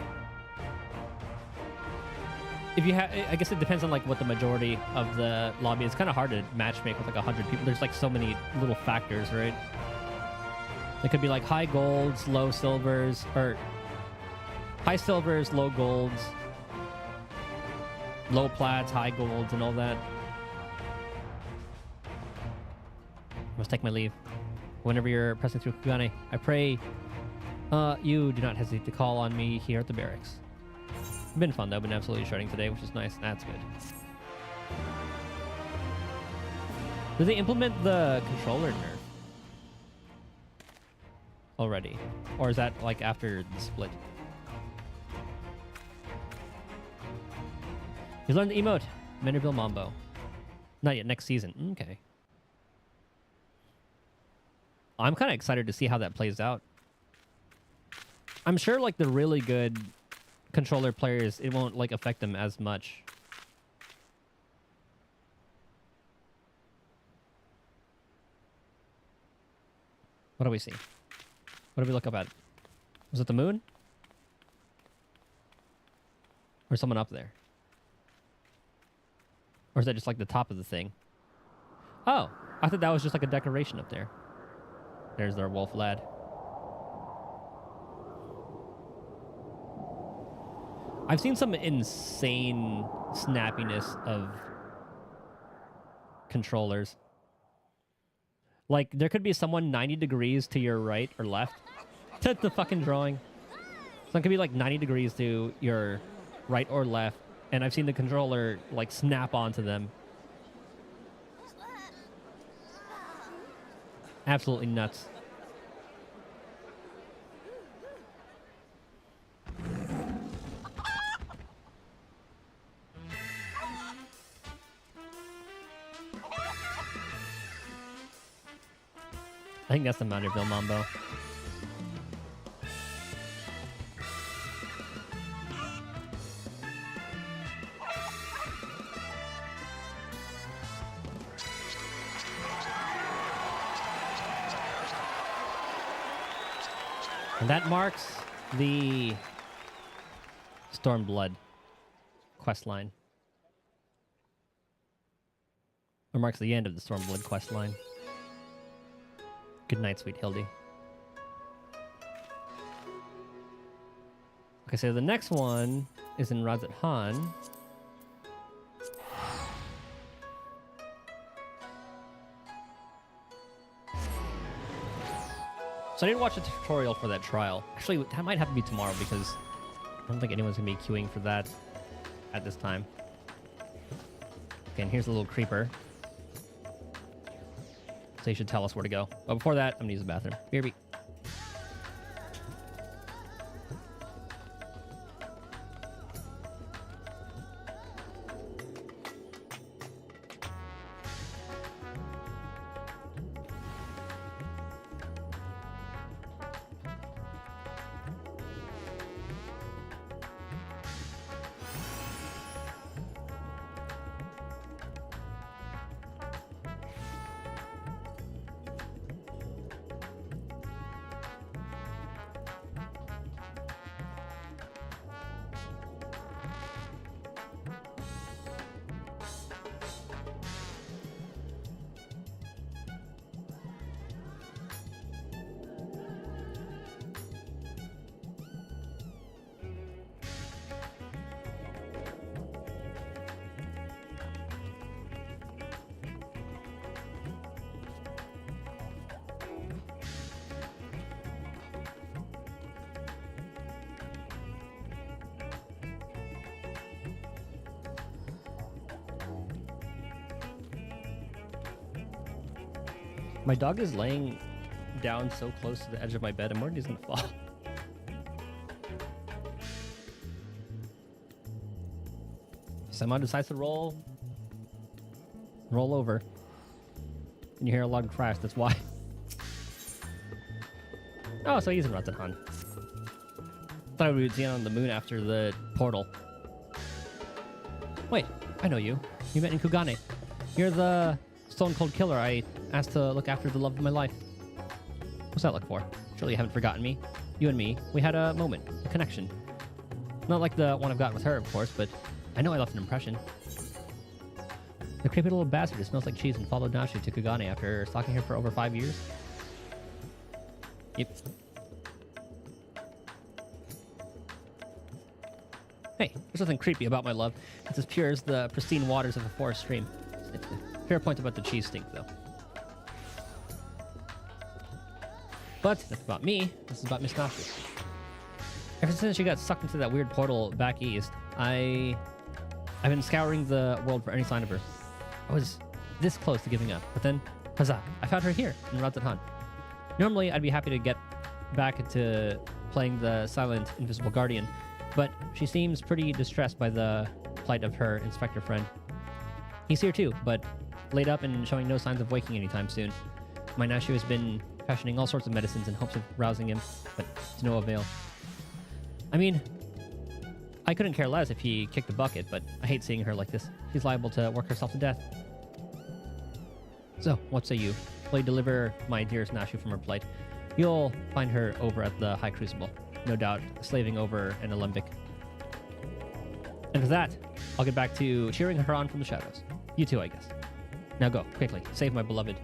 if you have, I guess it depends on like what the majority of the lobby is. It's kind of hard to matchmake with like 100 people. There's like so many little factors, right? It could be like high golds, low silvers, or high silvers, low golds, low plats, high golds, and all that. I must take my leave. Whenever you're pressing through Kugane, I pray you do not hesitate to call on me here at the barracks. It's been fun though, been absolutely shredding today, which is nice. That's good. Did they implement the controller nerf already? Or is that like after the split? You learned the emote, Menderville Mambo. Not yet, next season. Okay. I'm kind of excited to see how that plays out. I'm sure like the really good controller players, it won't like affect them as much. What do we see? What did we look up at? Was it the moon? Or someone up there? Or is that just like the top of the thing? Oh, I thought that was just like a decoration up there. There's their wolf lad. I've seen some insane snappiness of controllers. Like, there could be someone 90 degrees to your right or left. That's the fucking drawing. Someone could be like 90 degrees to your right or left, and I've seen the controller like snap onto them. Absolutely nuts. I think that's the Mounterville Mambo. And that marks the Stormblood quest line. Or marks the end of the Stormblood quest line. Good night, sweet Hildi. Okay, so the next one is in Razat Han. So I didn't watch a tutorial for that trial. Actually, that might have to be tomorrow because I don't think anyone's going to be queuing for that at this time. Okay, and here's a little creeper. So he should tell us where to go. But before that, I'm going to use the bathroom. BRB. My dog is laying down so close to the edge of my bed, I'm worried he's gonna fall. Someone decides to roll over. And you hear a loud crash, that's why. Oh, so he's in Razat Han. Thought we would see it on the moon after the portal. Wait, I know you. You met in Kugane. You're the Stone Cold Killer I asked to look after the love of my life. What's that look for? Surely you haven't forgotten me. You and me, we had a moment, a connection. Not like the one I've got with her, of course, but I know I left an impression. The creepy little bastard who smells like cheese and followed Nashi to Kugane after stalking her for over 5 years. Yep. Hey, there's nothing creepy about my love. It's as pure as the pristine waters of a forest stream. Fair point about the cheese stink, though. But that's about me. This is about Miss Nashi. Ever since she got sucked into that weird portal back east, I've been scouring the world for any sign of her. I was this close to giving up, but then, huzzah, I found her here in Razat Han. Normally, I'd be happy to get back to playing the silent, invisible guardian, but she seems pretty distressed by the plight of her inspector friend. He's here too, but laid up and showing no signs of waking anytime soon. My Nashi has been fashioning all sorts of medicines in hopes of rousing him, but to no avail. I mean, I couldn't care less if he kicked the bucket, but I hate seeing her like this. She's liable to work herself to death. So, what say you? Will you deliver my dearest Nashi from her plight? You'll find her over at the High Crucible, no doubt slaving over an alembic. And with that, I'll get back to cheering her on from the shadows. You too, I guess. Now go, quickly, save my beloved.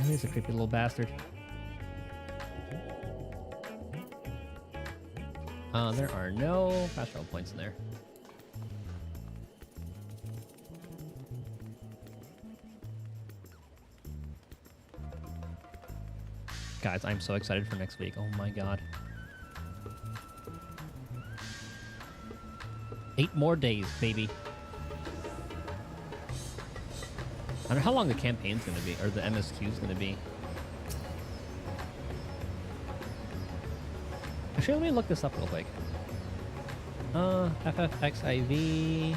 He's a creepy little bastard. There are no fast travel points in there. Guys, I'm so excited for next week. Oh my god. 8 more days, baby. I don't know how long the campaign's gonna be, or the MSQ's gonna be. Actually, let me look this up real quick. FFXIV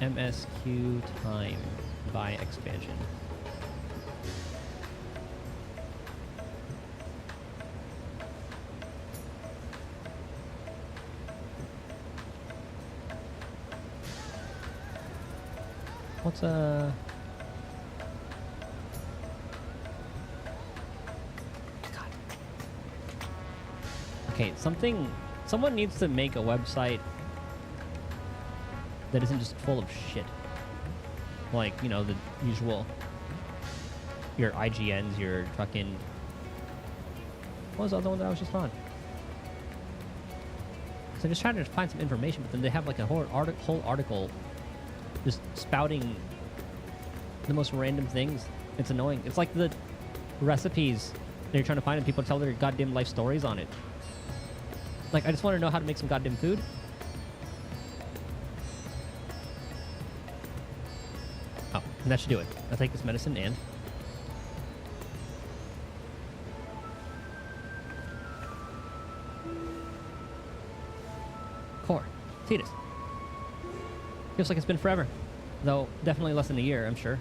MSQ time by expansion. What's God. Okay, someone needs to make a website that isn't just full of shit. Like, you know, the usual, your IGNs, your fucking, what was the other one that I was just on? So I'm just trying to find some information, but then they have like a whole article just spouting the most random things. It's annoying. It's like the recipes that you're trying to find and people tell their goddamn life stories on it. Like, I just want to know how to make some goddamn food. Oh, and that should do it. I'll take this medicine and... Core. Titus. Feels like it's been forever. Though, definitely less than a year, I'm sure.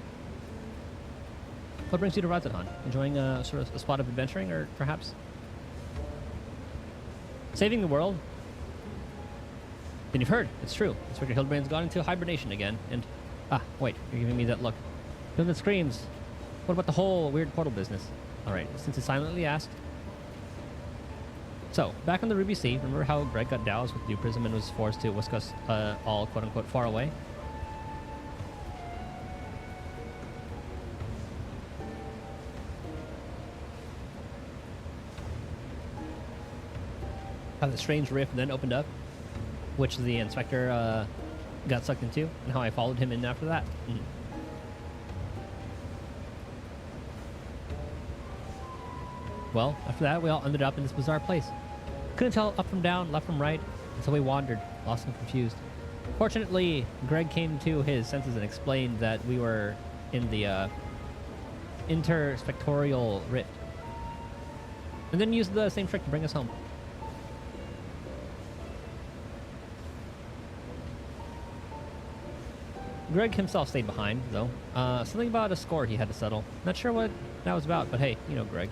What brings you to Radzaton? Enjoying sort of a spot of adventuring, or perhaps saving the world? Then you've heard. It's true. Inspector Hildebrand's gone into hibernation again, and... Ah, wait. You're giving me that look. Film that screams. What about the whole weird portal business? Alright, since it's silently asked. So, back on the Ruby Sea, remember how Greg got doused with dew prism and was forced to whisk us all quote-unquote far away? How the strange rift then opened up, which the inspector got sucked into, and how I followed him in after that. Well, after that, we all ended up in this bizarre place. Couldn't tell up from down, left from right, until we wandered, lost and confused. Fortunately, Greg came to his senses and explained that we were in the interspectorial rift, and then used the same trick to bring us home. Greg himself stayed behind, though. Something about a score he had to settle. Not sure what that was about, but hey, you know Greg.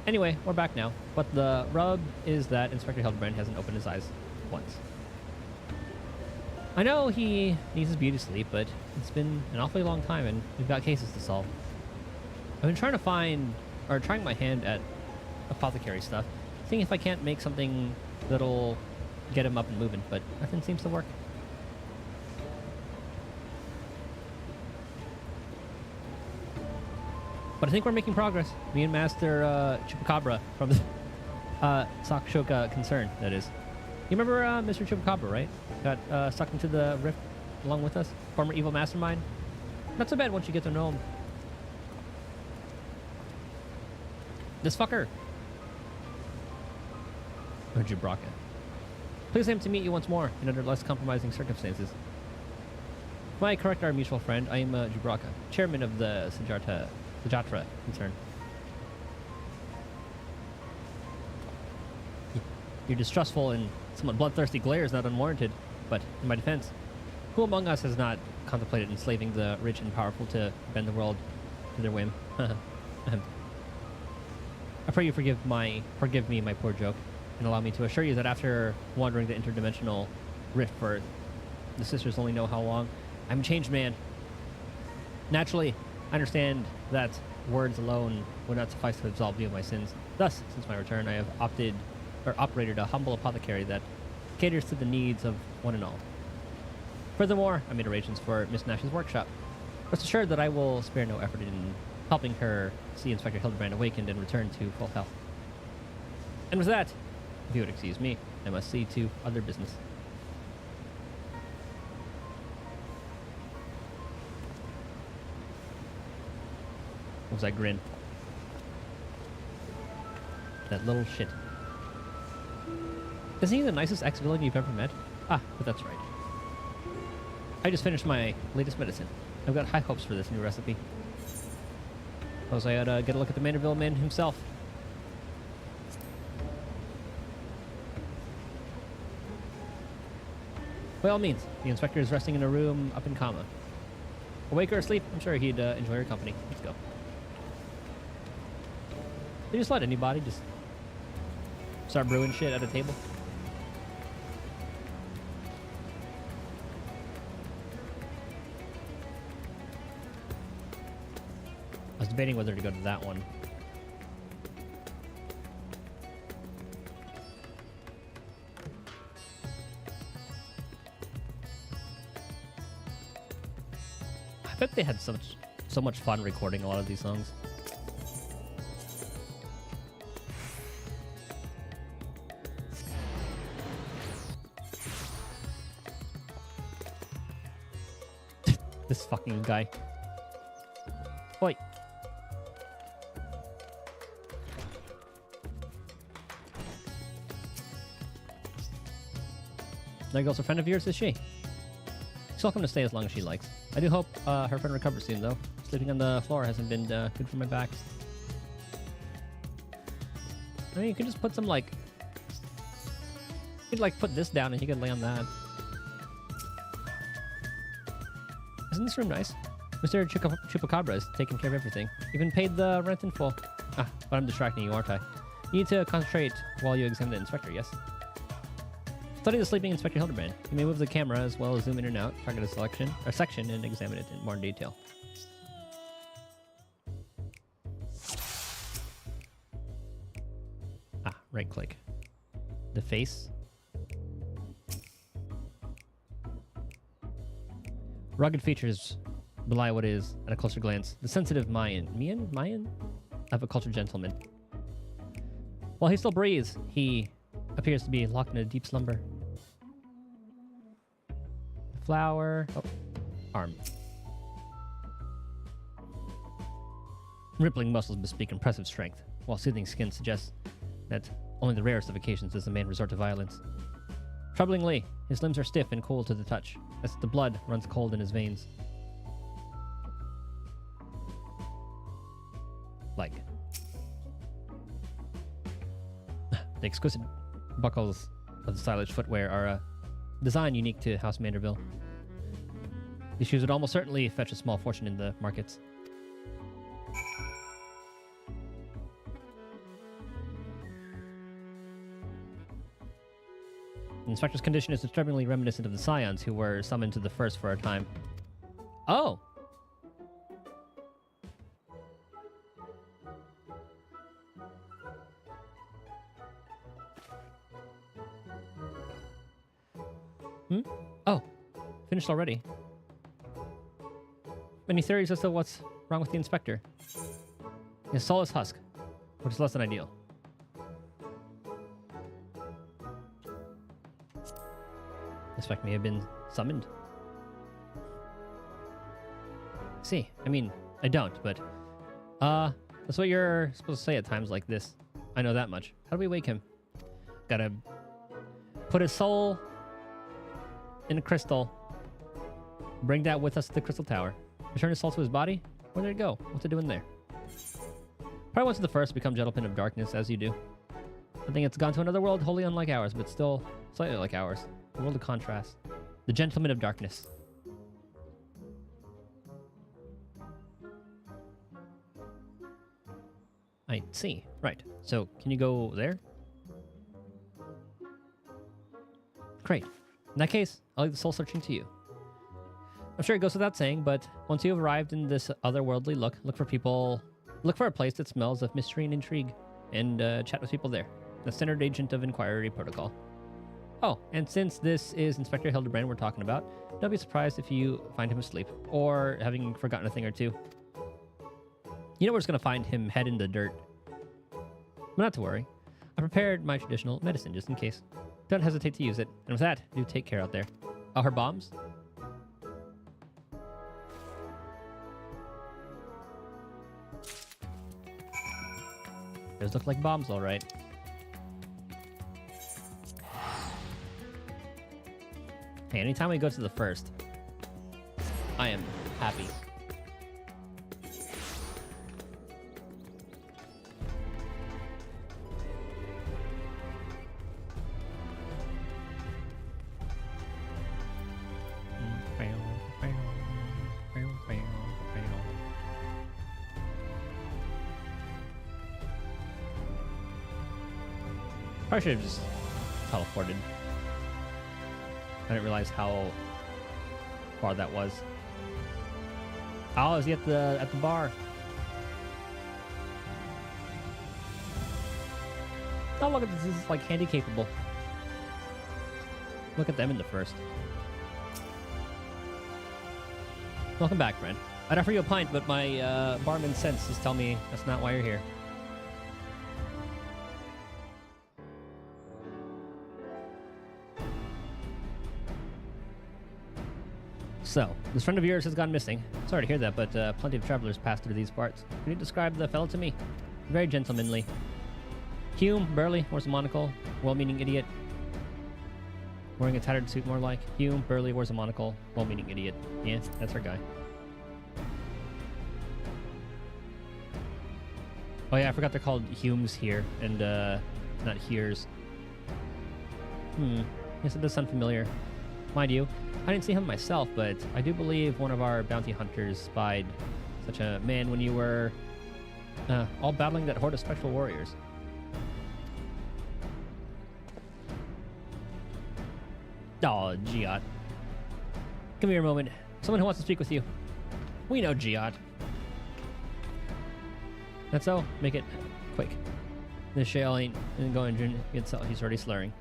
Anyway, we're back now. But the rub is that Inspector Hildebrand hasn't opened his eyes once. I know he needs his beauty sleep, but it's been an awfully long time and we've got cases to solve. I've been trying to find, or trying my hand at apothecary stuff, seeing if I can't make something that'll get him up and moving, but nothing seems to work. But I think we're making progress. Me and Master Chupacabra from the Sakshoka concern, that is. You remember Mr. Chupacabra, right? Got sucked into the rift along with us? Former evil mastermind? Not so bad once you get to know him. This fucker. Or Jubraka. Please aim to meet you once more and under less compromising circumstances. If I correct our mutual friend, I am Jubraka, chairman of the Sajatra concern. Your distrustful and somewhat bloodthirsty glare is not unwarranted, but in my defense, who among us has not contemplated enslaving the rich and powerful to bend the world to their whim? I pray you forgive me my poor joke, and allow me to assure you that after wandering the interdimensional rift for the sisters only know how long, I'm a changed man. Naturally, I understand that words alone would not suffice to absolve me of my sins. Thus, since my return, I have operated a humble apothecary that caters to the needs of one and all. Furthermore, I made arrangements for Miss Nash's workshop. Rest assured that I will spare no effort in helping her see Inspector Hildebrand awakened and return to full health. And with that, if you would excuse me, I must see to other business. What was that grin? That little shit. Isn't he the nicest ex-villain you've ever met? Ah, but that's right. I just finished my latest medicine. I've got high hopes for this new recipe. Suppose I ought to get a look at the Manorville man himself. By all means, the inspector is resting in a room up in Kama. Awake or asleep, I'm sure he'd enjoy your company. Let's go. They just let anybody just start brewing shit at a table. I was debating whether to go to that one. bet they had so much fun recording a lot of these songs. This fucking guy. Oi. There goes a friend of yours, is she? She's welcome to stay as long as she likes. I do hope her friend recovers soon, though. Sleeping on the floor hasn't been good for my back. I mean, you could just put some, like... You could, like, put this down and you could lay on that. Isn't this room nice? Mr. Chupacabra is taking care of everything. Even paid the rent in full. Ah, but I'm distracting you, aren't I? You need to concentrate while you examine the inspector, yes? Study the sleeping Inspector Hildebrand. You may move the camera as well as zoom in and out, target a section, and examine it in more detail. Ah, right click. The face. Rugged features belie what is, at a closer glance, the sensitive Mayan of a cultured gentleman. While he still breathes, he appears to be locked in a deep slumber. Flower. Oh, arm. Rippling muscles bespeak impressive strength, while soothing skin suggests that only the rarest of occasions does the man resort to violence. Troublingly, his limbs are stiff and cold to the touch, as the blood runs cold in his veins. Like. The exquisite buckles of the stylish footwear are a design unique to House Manderville. These shoes would almost certainly fetch a small fortune in the markets. The inspector's condition is disturbingly reminiscent of the Scions who were summoned to the First for a time. Oh! Oh, finished already. Any theories as to what's wrong with the inspector? His soulless husk, which is less than ideal. This fact may have been summoned. See, I mean, I don't, but that's what you're supposed to say at times like this. I know that much. How do we wake him? Gotta put his soul in a crystal. Bring that with us to the crystal tower. Return his soul to his body? Where did it go? What's it doing there? Probably went to the First, become Gentleman of Darkness, as you do. I think it's gone to another world wholly unlike ours, but still slightly like ours. A world of contrast. The Gentleman of Darkness. I see. Right. So, can you go there? Great. In that case, I'll leave the soul searching to you. I'm sure it goes without saying, but once you've arrived in this otherworldly look for a place that smells of mystery and intrigue, and chat with people there. The standard agent of inquiry protocol. Oh, and since this is Inspector Hildebrand we're talking about, don't be surprised if you find him asleep, or having forgotten a thing or two. You know we're just going to find him head in the dirt. But not to worry. I prepared my traditional medicine just in case. Don't hesitate to use it. And with that, do take care out there. Oh, her bombs? Those look like bombs, all right. Hey, anytime we go to the First, I am happy. I should have just teleported. I didn't realize how far that was. Oh, is he at the bar? Oh, look at this. This is like handy capable. Look at them in the First. Welcome back, friend. I'd offer you a pint, but my barman's senses tell me that's not why you're here. So, this friend of yours has gone missing. Sorry to hear that, but plenty of travelers pass through these parts. Can you describe the fellow to me? Very gentlemanly. Hume, burly, wears a monocle, well-meaning idiot. Wearing a tattered suit, more like. Hume, burly, wears a monocle, well-meaning idiot. Yeah, that's our guy. Oh yeah, I forgot they're called Humes here, and not Heres. Yes, it does sound familiar. Mind you, I didn't see him myself, but I do believe one of our bounty hunters spied such a man when you were all battling that horde of spectral warriors. Oh, Giot. Come here a moment. Someone who wants to speak with you. We know Giot. That's so. Make it quick. This shale ain't going to get so. He's already slurring.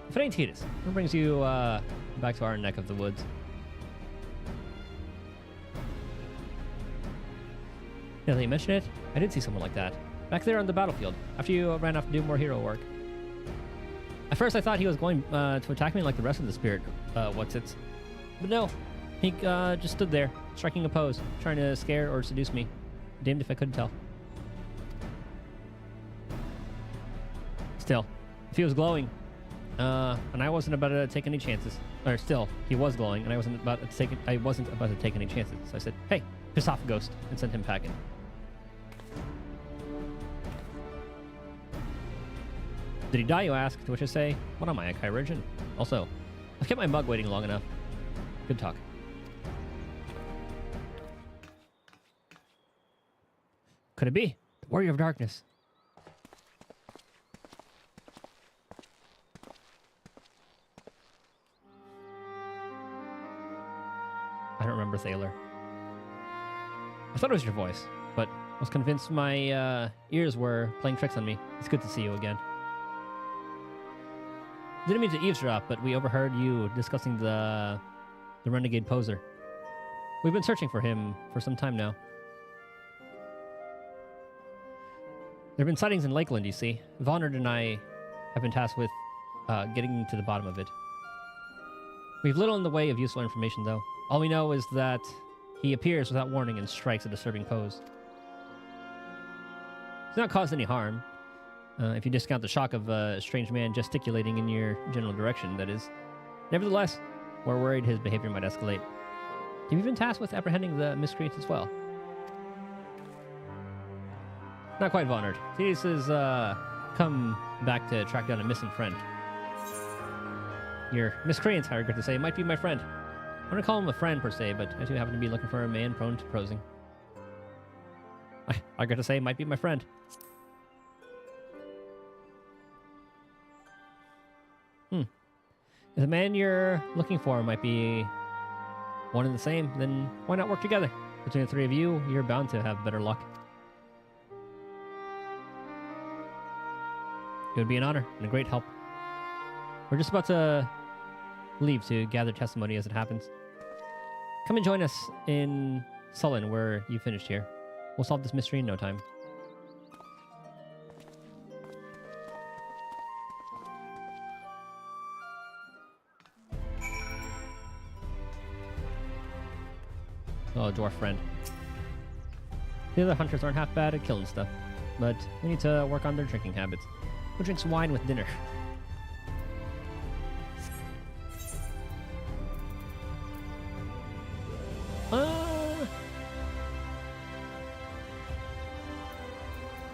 If it ain't Titus, what brings you back to our neck of the woods? Now that you mention it, I did see someone like that. Back there on the battlefield, after you ran off to do more hero work. At first I thought he was going to attack me like the rest of the spirit what's-its. But no, he just stood there, striking a pose, trying to scare or seduce me. Damned if I couldn't tell. Still, if he was glowing, and I wasn't about to take any chances. Or still, he was glowing, and I wasn't about to take any chances. So I said, "Hey, piss off, ghost," and sent him packing. Did he die, you ask? To which I say, "What am I, a chirurgeon?" Also, I've kept my mug waiting long enough. Good talk. Could it be the Warrior of Darkness? I don't remember Thaler. I thought it was your voice, but was convinced my ears were playing tricks on me. It's good to see you again. Didn't mean to eavesdrop, but we overheard you discussing the renegade poser. We've been searching for him for some time now. There have been sightings in Lakeland, you see. Vonard and I have been tasked with getting to the bottom of it. We've little in the way of useful information, though. All we know is that he appears without warning and strikes a disturbing pose. He's not caused any harm, if you discount the shock of a strange man gesticulating in your general direction, that is. Nevertheless, we're worried his behavior might escalate. Have you been tasked with apprehending the miscreants as well? Not quite, Vonard. Titus has come back to track down a missing friend. Your miscreants, I regret to say, might be my friend. I wouldn't call him a friend per se, but I do happen to be looking for a man prone to prosing. I regret to say, might be my friend. If the man you're looking for might be one and the same, then why not work together? Between the three of you, you're bound to have better luck. It would be an honor and a great help. We're just about to leave to gather testimony as it happens. Come and join us in Sullen, where you finished here. We'll solve this mystery in no time. Oh, dwarf friend. The other hunters aren't half bad at killing stuff, but we need to work on their drinking habits. Who drinks wine with dinner?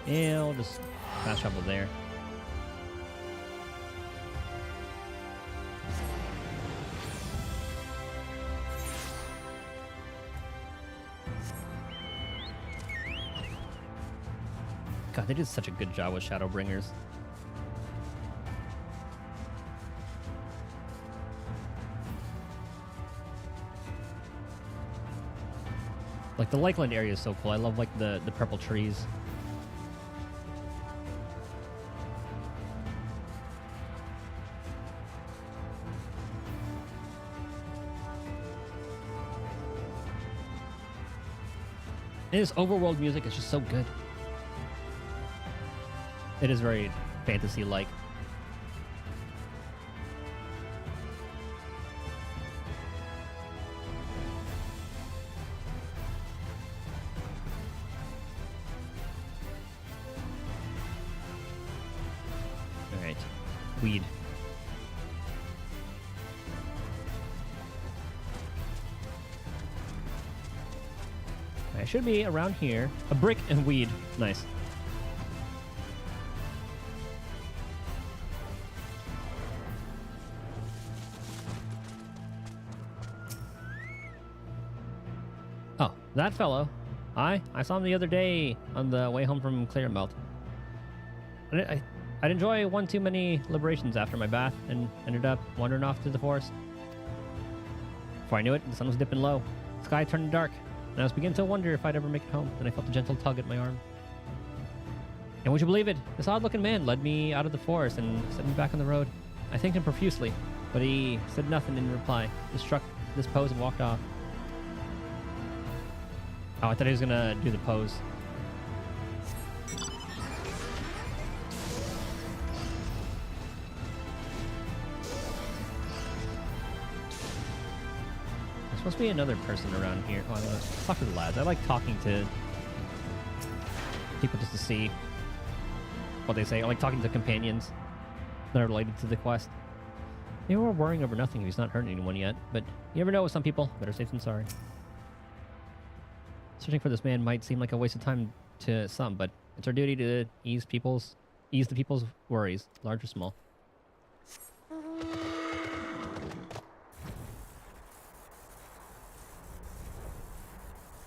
Yeah, I'll just fast travel there. God, they did such a good job with Shadowbringers. Like, the Lakeland area is so cool. I love, like, the purple trees. And this overworld music is just so good. It is very fantasy-like. Alright. Weed. I should be around here. A brick and weed. Nice. Oh, that fellow. I saw him the other day on the way home from Clearmelt. I'd enjoy one too many liberations after my bath and ended up wandering off to the forest. Before I knew it, the sun was dipping low. The sky turned dark, and I was beginning to wonder if I'd ever make it home. Then I felt a gentle tug at my arm. And would you believe it? This odd-looking man led me out of the forest and set me back on the road. I thanked him profusely, but he said nothing in reply. He struck this pose and walked off. Oh, I thought he was gonna do the pose. There's supposed to be another person around here. Oh, I'm gonna talk to the lads. I like talking to people just to see what they say. I like talking to companions that are related to the quest. Maybe we're worrying over nothing if he's not hurting anyone yet, but you never know with some people. Better safe than sorry. Searching for this man might seem like a waste of time to some, but it's our duty to ease the people's worries, large or small.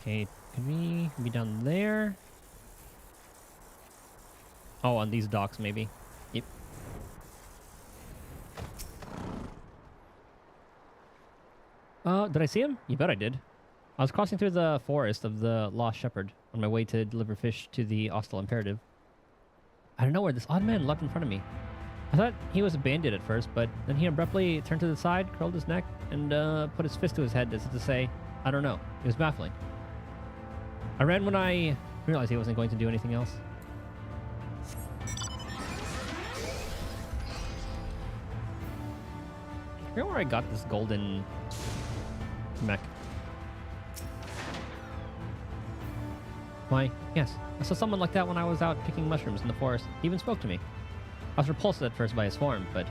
Okay, could we be down there? Oh, on these docks, maybe. Yep. Did I see him? You bet I did. I was crossing through the forest of the Lost Shepherd on my way to deliver fish to the Hostile Imperative. I don't know where this odd man leapt in front of me. I thought he was a bandit at first, but then he abruptly turned to the side, curled his neck, and put his fist to his head as if to say, I don't know. It was baffling. I ran when I realized he wasn't going to do anything else. I forget where I got this golden mech. Why, yes, I saw someone like that when I was out picking mushrooms in the forest. He even spoke to me. I was repulsed at first by his form, but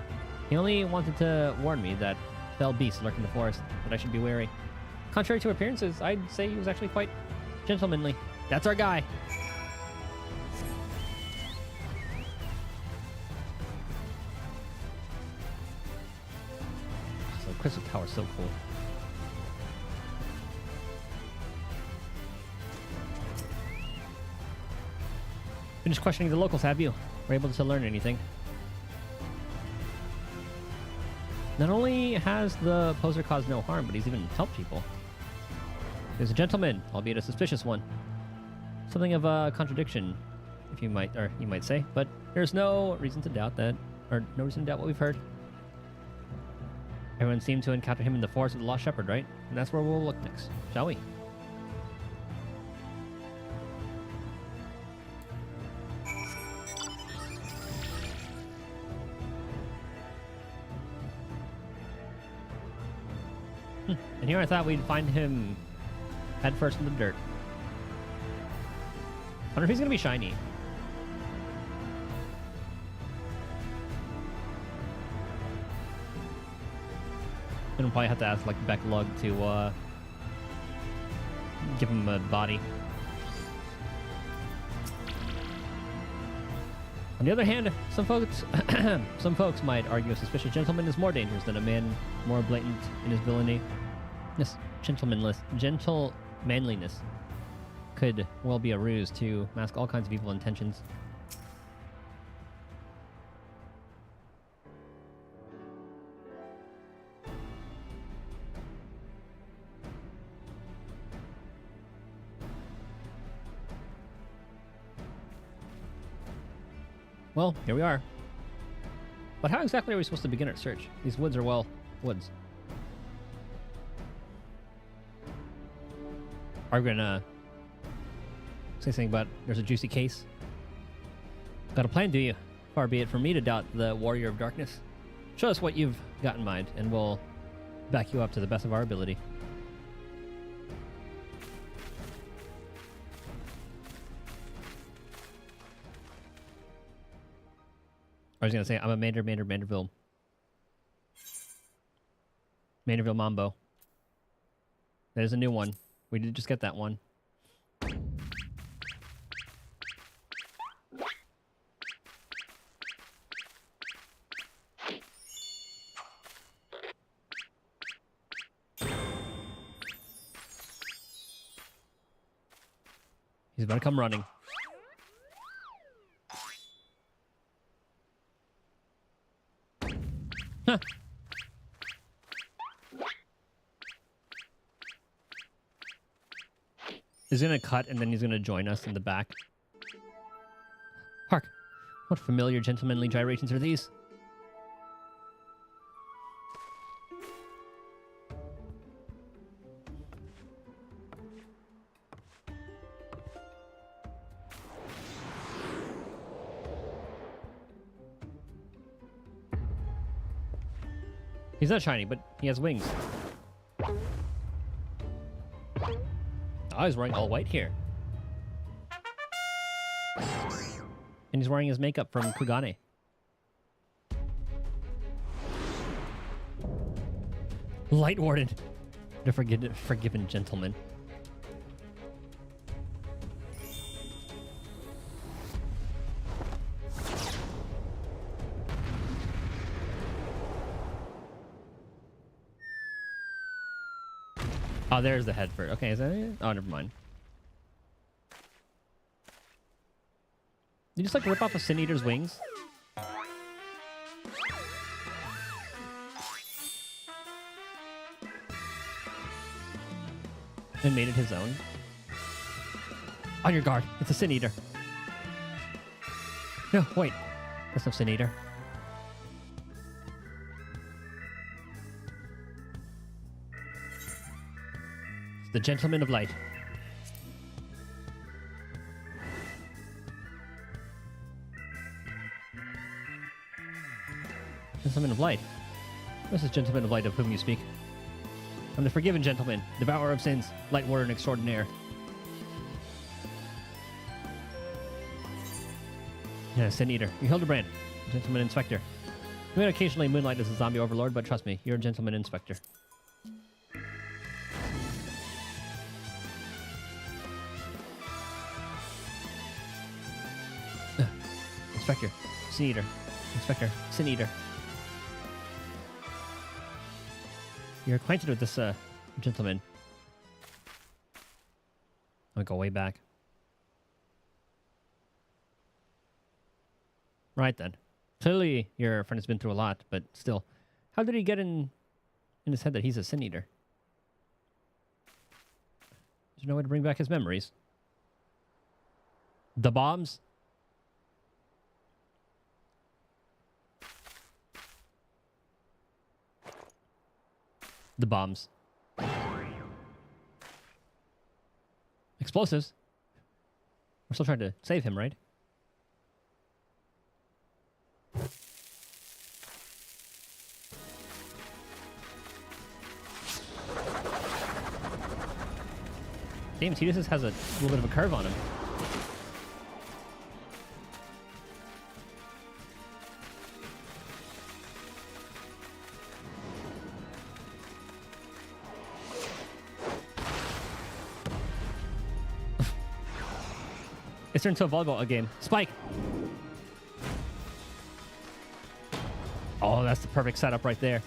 he only wanted to warn me that fell beasts lurk in the forest, that I should be wary. Contrary to appearances, I'd say he was actually quite gentlemanly. That's our guy. So Crystal Tower's so cool. Finished questioning the locals, have you? Were able to learn anything? Not only has the poser caused no harm, but he's even helped people. He's a gentleman, albeit a suspicious one. Something of a contradiction, if you might say, but there's no reason to doubt that, or no reason to doubt what we've heard. Everyone seemed to encounter him in the forest of the Lost Shepherd, right? And that's where we'll look next, shall we? And here I thought we'd find him head first in the dirt. Wonder if he's gonna be shiny. And we'll probably have to ask like Beck Lug to give him a body. On the other hand, some folks might argue a suspicious gentleman is more dangerous than a man more blatant in his villainy. This gentle manliness could well be a ruse to mask all kinds of evil intentions. Well, here we are. But how exactly are we supposed to begin our search? These woods are, well, woods. Are we gonna Say something about there's a juicy case. Got a plan, do you? Far be it from me to doubt the warrior of darkness. Show us what you've got in mind, and we'll back you up to the best of our ability. I was gonna say I'm a Manderville Mambo. That is a new one. We did just get that one. He's about to come running. Huh. He's gonna cut and then he's gonna join us in the back. Hark! What familiar gentlemanly gyrations are these? He's not shiny, but he has wings. Oh, he's wearing all white here. And he's wearing his makeup from Kugane. Light Warden. The forgiven gentleman. Oh, there's the head for it. Okay, is that it? Oh, never mind. You just like rip off a Sin Eater's wings? And made it his own? On your guard, it's a Sin Eater. No, wait. That's no Sin Eater. The Gentleman of Light. Gentleman of Light? This is Gentleman of Light of whom you speak. I'm the forgiven gentleman, devourer of sins, light warden extraordinaire. Yeah, Sin Eater. You're Hildebrand, Gentleman Inspector. You might occasionally moonlight as a zombie overlord, but trust me, you're a Gentleman Inspector. Inspector, Sin Eater. Inspector, Sin Eater. You're acquainted with this, gentleman. I'll go way back. Right then. Clearly, your friend has been through a lot, but still. How did he get in his head that he's a Sin Eater? There's no way to bring back his memories. The bombs? The bombs. Explosives. We're still trying to save him, right? Damn, Tidus has a little bit of a curve on him. It's turned into a volleyball game. Spike! Oh, that's the perfect setup right there.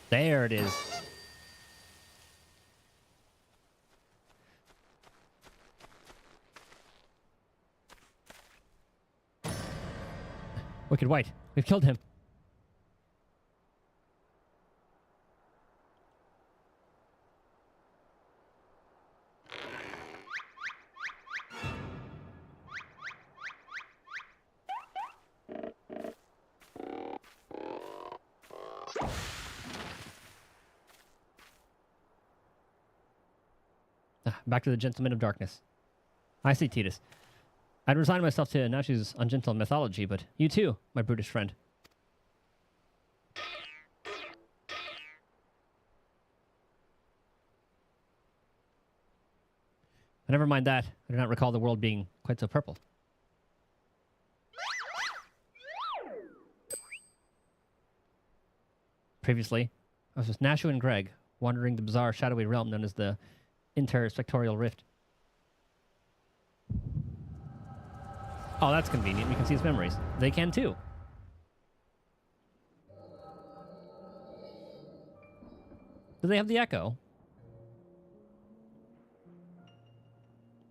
There it is. Wicked White. We've killed him. Back to the Gentleman of Darkness. I see, Titus. I'd resign myself to Nachi's ungentle mythology, but you too, my brutish friend. But never mind that. I do not recall the world being quite so purple. Previously, I was with Nashu and Greg, wandering the bizarre, shadowy realm known as the Interspectorial Rift. Oh, that's convenient. We can see his memories. They can too. Do they have the echo?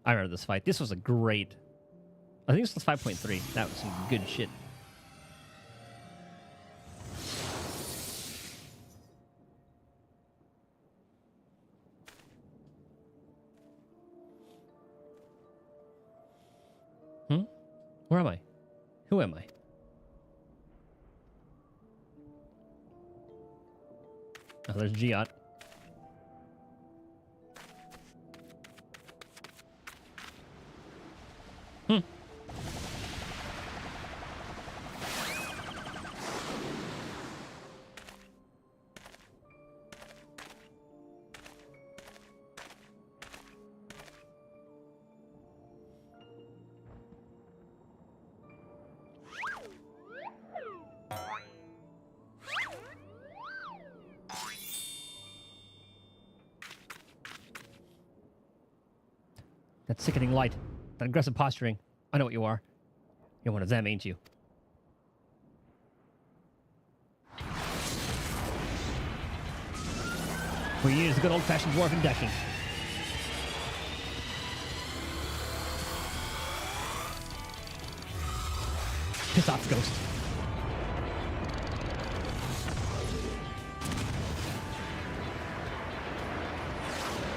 I remember this fight. This was a great... I think this was 5.3. That was some good shit. Where am I? Who am I? Oh, there's Giot. That sickening light. That aggressive posturing. I know what you are. You're one of them, ain't you? What you need is a good old-fashioned dwarven decking. Piss off, Ghost.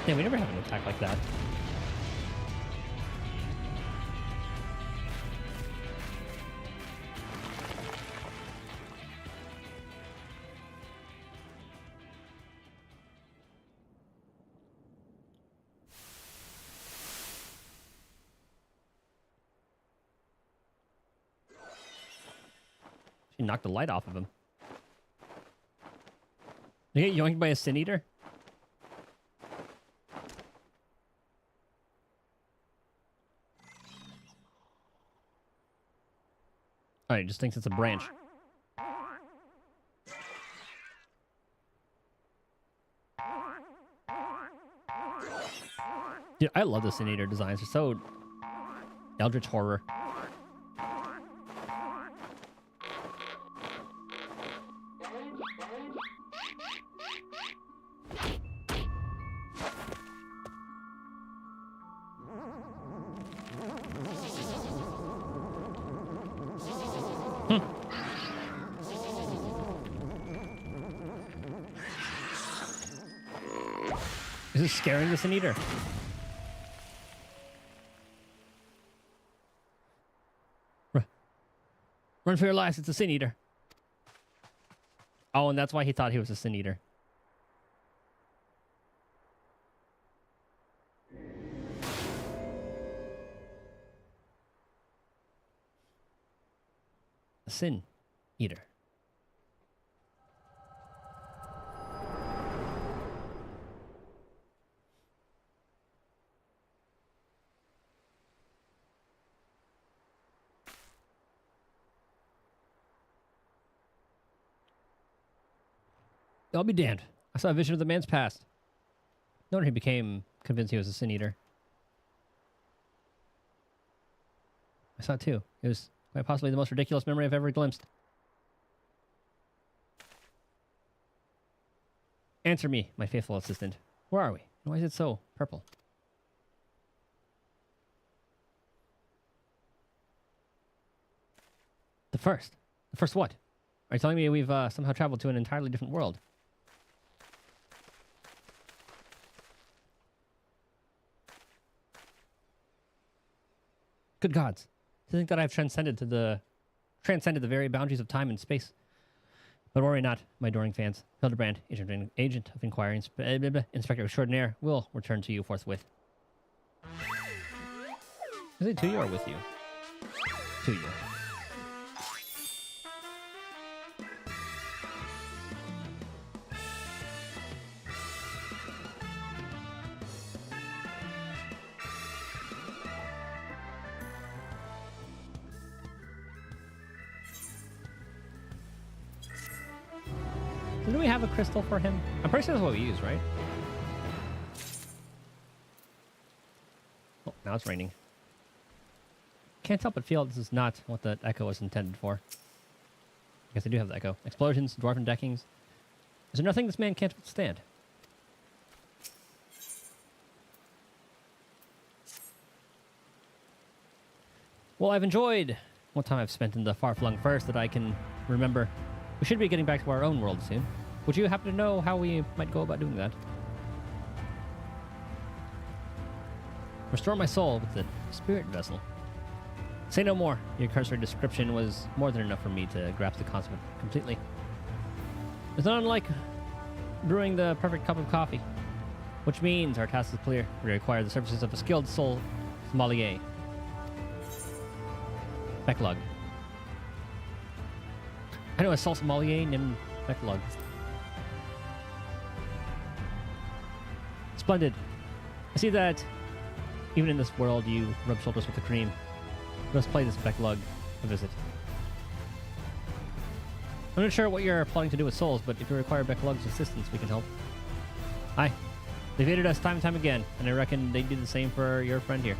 Yeah, we never have an attack like that. She knocked the light off of him. Did he get yoinked by a Sin Eater? Oh, he just thinks it's a branch. Dude, I love the Sin Eater designs. They're so Eldritch Horror. Is this scaring the Sin Eater? Run for your lives, it's a Sin Eater. Oh, and that's why he thought he was a Sin Eater. A Sin Eater. I'll be damned. I saw a vision of the man's past. No wonder he became convinced he was a Sin Eater. I saw it too. It was quite possibly the most ridiculous memory I've ever glimpsed. Answer me, my faithful assistant. Where are we? Why is it so purple? The first? The first what? Are you telling me we've somehow traveled to an entirely different world? Good gods. To think that I've transcended the very boundaries of time and space. But worry not, my adoring fans. Hildebrand, agent of inquiry, inspector extraordinaire, will return to you forthwith. Is it to you or with you? To you. Didn't we have a crystal for him? I'm pretty sure that's what we use, right? Oh, now it's raining. Can't help but feel this is not what the echo was intended for. I guess I do have the echo. Explosions, dwarven deckings. Is there nothing this man can't withstand? Well, I've enjoyed what time I've spent in the far-flung forest that I can remember. We should be getting back to our own world soon. Would you happen to know how we might go about doing that? Restore my soul with the spirit vessel. Say no more. Your cursory description was more than enough for me to grasp the concept completely. It's not unlike brewing the perfect cup of coffee, which means our task is clear. We require the services of a skilled soul sommelier. Backlog. I know a soul sommelier named Backlog. Splendid. I see that even in this world you rub shoulders with the cream. Let's play this Backlog a visit. I'm not sure what you're plotting to do with souls, but if you require Backlog's assistance, we can help. Aye. They've aided us time and time again, and I reckon they'd do the same for your friend here.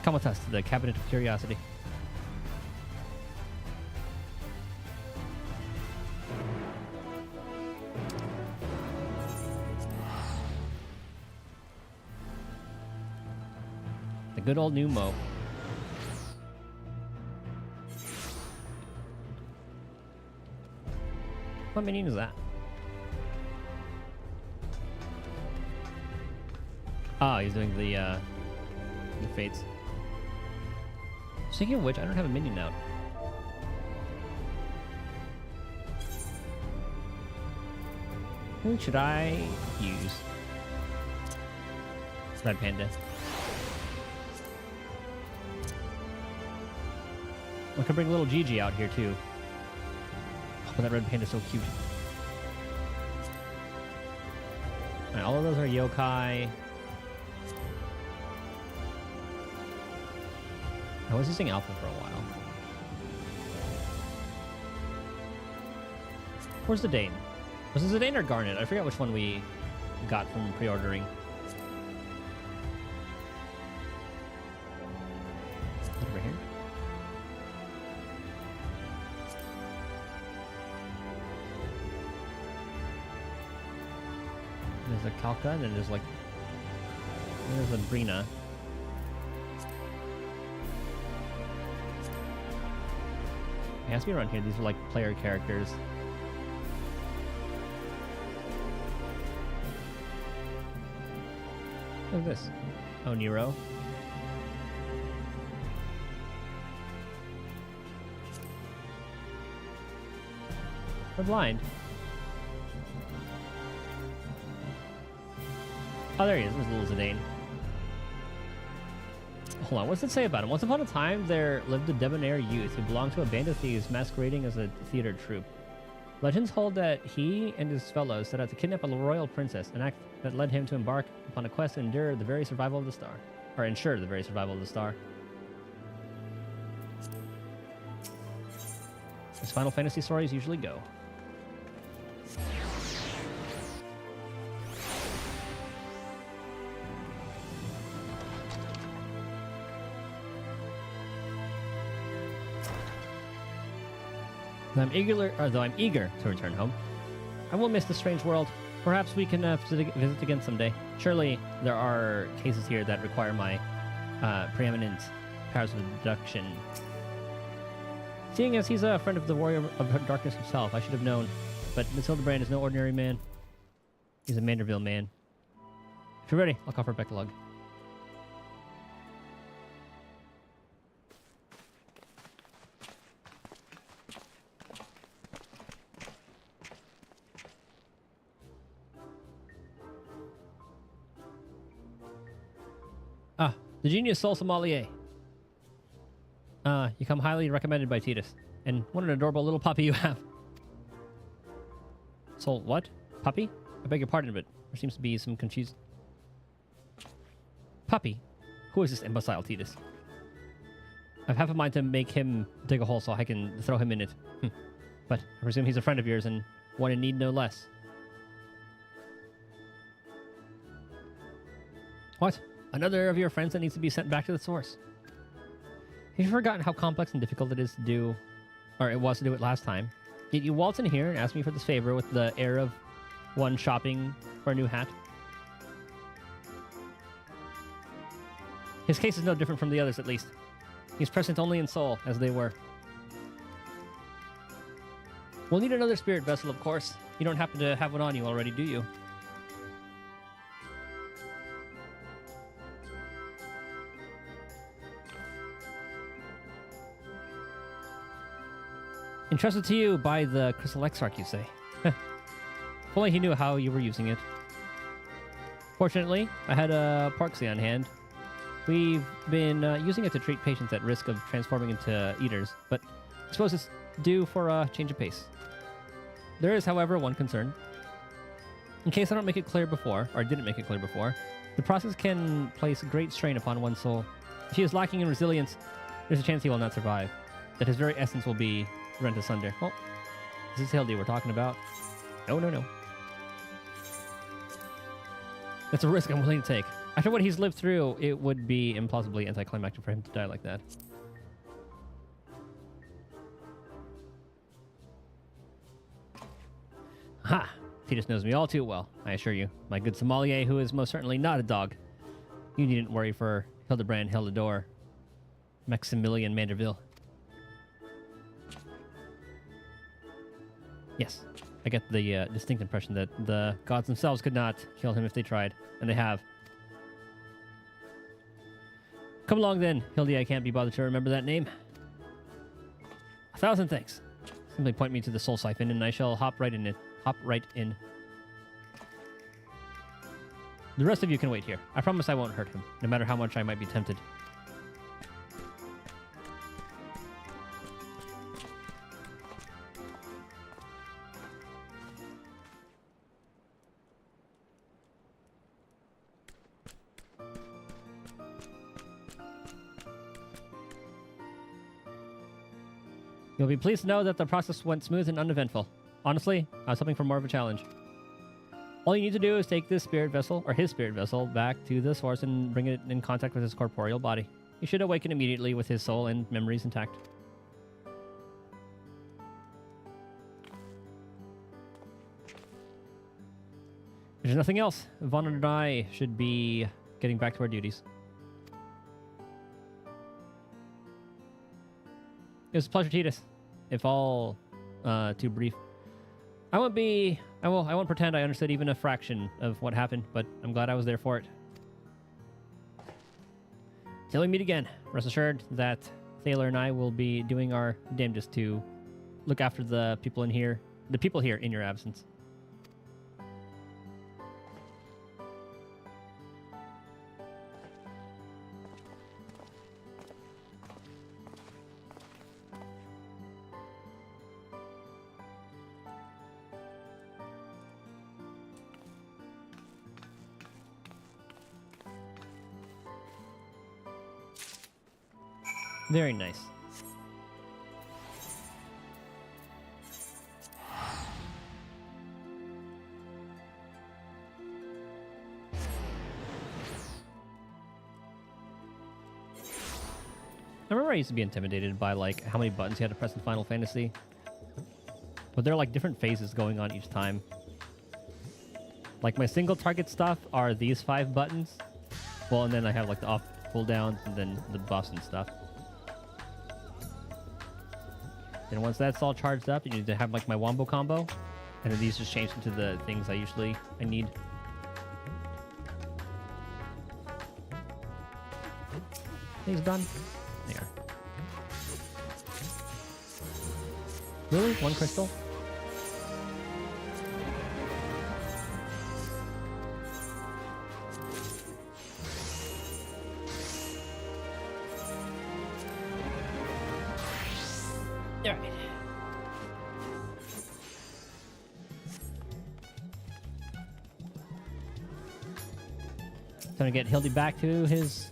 Come with us to the Cabinet of Curiosity. The good old new Mo. What minion is that? Oh, he's doing the fates. Speaking of which, I don't have a minion out. Who should I use? Red Panda. I could bring little Gigi out here too. Oh, that red panda's so cute. Alright, all of those are yokai. I was using alpha for a while. Where's the Dane? Was it the Dane or Garnet? I forget which one we got from pre-ordering. Over here. There's a Kalka, and then there's like... There's a Brina. It has to be around here. These are like player characters. Look at this. Oh, Nero. We're blind. Oh, there he is. There's little Zidane. Hold on, what's it say about him? Once upon a time, there lived a debonair youth who belonged to a band of thieves masquerading as a theater troupe. Legends hold that he and his fellows set out to kidnap a royal princess, an act that led him to embark upon a quest to endure the very survival of the star. Or ensure the very survival of the star. As Final Fantasy stories usually go. Though I'm eager to return home, I will miss the strange world. Perhaps we can visit again someday. Surely there are cases here that require my preeminent powers of deduction. Seeing as he's a friend of the Warrior of Darkness himself, I should have known. But Miss Hildebrand is no ordinary man. He's a Manderville man. If you're ready, I'll call for Backlog. The genius soul sommelier. You come highly recommended by Titus. And what an adorable little puppy you have. Soul what? Puppy? I beg your pardon, but there seems to be some confusion. Puppy? Who is this imbecile Titus? I've half a mind to make him dig a hole so I can throw him in it. But I presume he's a friend of yours and one in need no less. What? Another of your friends that needs to be sent back to the source. Have you forgotten how complex and difficult it is to do, or it was to do it last time? Yet you waltz in here and ask me for this favor with the air of one shopping for a new hat. His case is no different from the others, at least. He's present only in soul, as they were. We'll need another spirit vessel, of course. You don't happen to have one on you already, do you? Entrusted to you by the Crystal Exarch, you say? If only he knew how you were using it. Fortunately, I had a Porksy on hand. We've been using it to treat patients at risk of transforming into eaters, but I suppose it's due for a change of pace. There is, however, one concern. In case I don't make it clear before, or didn't make it clear before, the process can place great strain upon one's soul. If he is lacking in resilience, there's a chance he will not survive, that his very essence will be rent asunder. Well, this is Hildi we're talking about. No. That's a risk I'm willing to take. After what he's lived through, it would be implausibly anticlimactic for him to die like that. Ha! Titus knows me all too well, I assure you. My good sommelier, who is most certainly not a dog. You needn't worry for Hildebrand Hildador, Maximilian Manderville. Yes, I get the distinct impression that the gods themselves could not kill him if they tried, and they have. Come along then, Hildi. I can't be bothered to remember that name. 1,000 thanks. Simply point me to the soul siphon, and I shall hop right in. The rest of you can wait here. I promise I won't hurt him, no matter how much I might be tempted. You'll be pleased to know that the process went smooth and uneventful. Honestly, I was hoping for more of a challenge. All you need to do is take this spirit vessel, or his spirit vessel, back to the source and bring it in contact with his corporeal body. He should awaken immediately with his soul and memories intact. If there's nothing else, Vaughn and I should be getting back to our duties. It was a pleasure, Titus. If all too brief. I won't pretend I understood even a fraction of what happened, but I'm glad I was there for it. Till we meet again, rest assured that Thaler and I will be doing our damnedest to look after the people here in your absence. Very nice. I remember I used to be intimidated by like how many buttons you had to press in Final Fantasy. But there are like different phases going on each time. Like my single target stuff are these 5 buttons. Well, and then I have like the off cooldowns and then the buffs and stuff. And once that's all charged up, you need to have like my wombo combo, and then these just change into the things I need. He's done. There. Really? 1 crystal? All right. Time to get Hildy back to his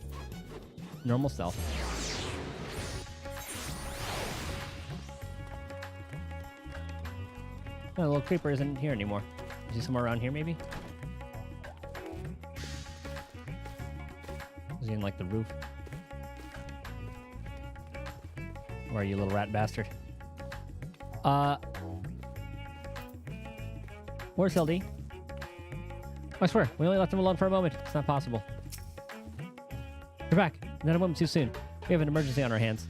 normal self. Oh, the little creeper isn't here anymore. Is he somewhere around here, maybe? Is he in, like, the roof? Where are you, little rat bastard? Where's Hildy? I swear, we only left him alone for a moment. It's not possible. You're back. Not a moment too soon. We have an emergency on our hands.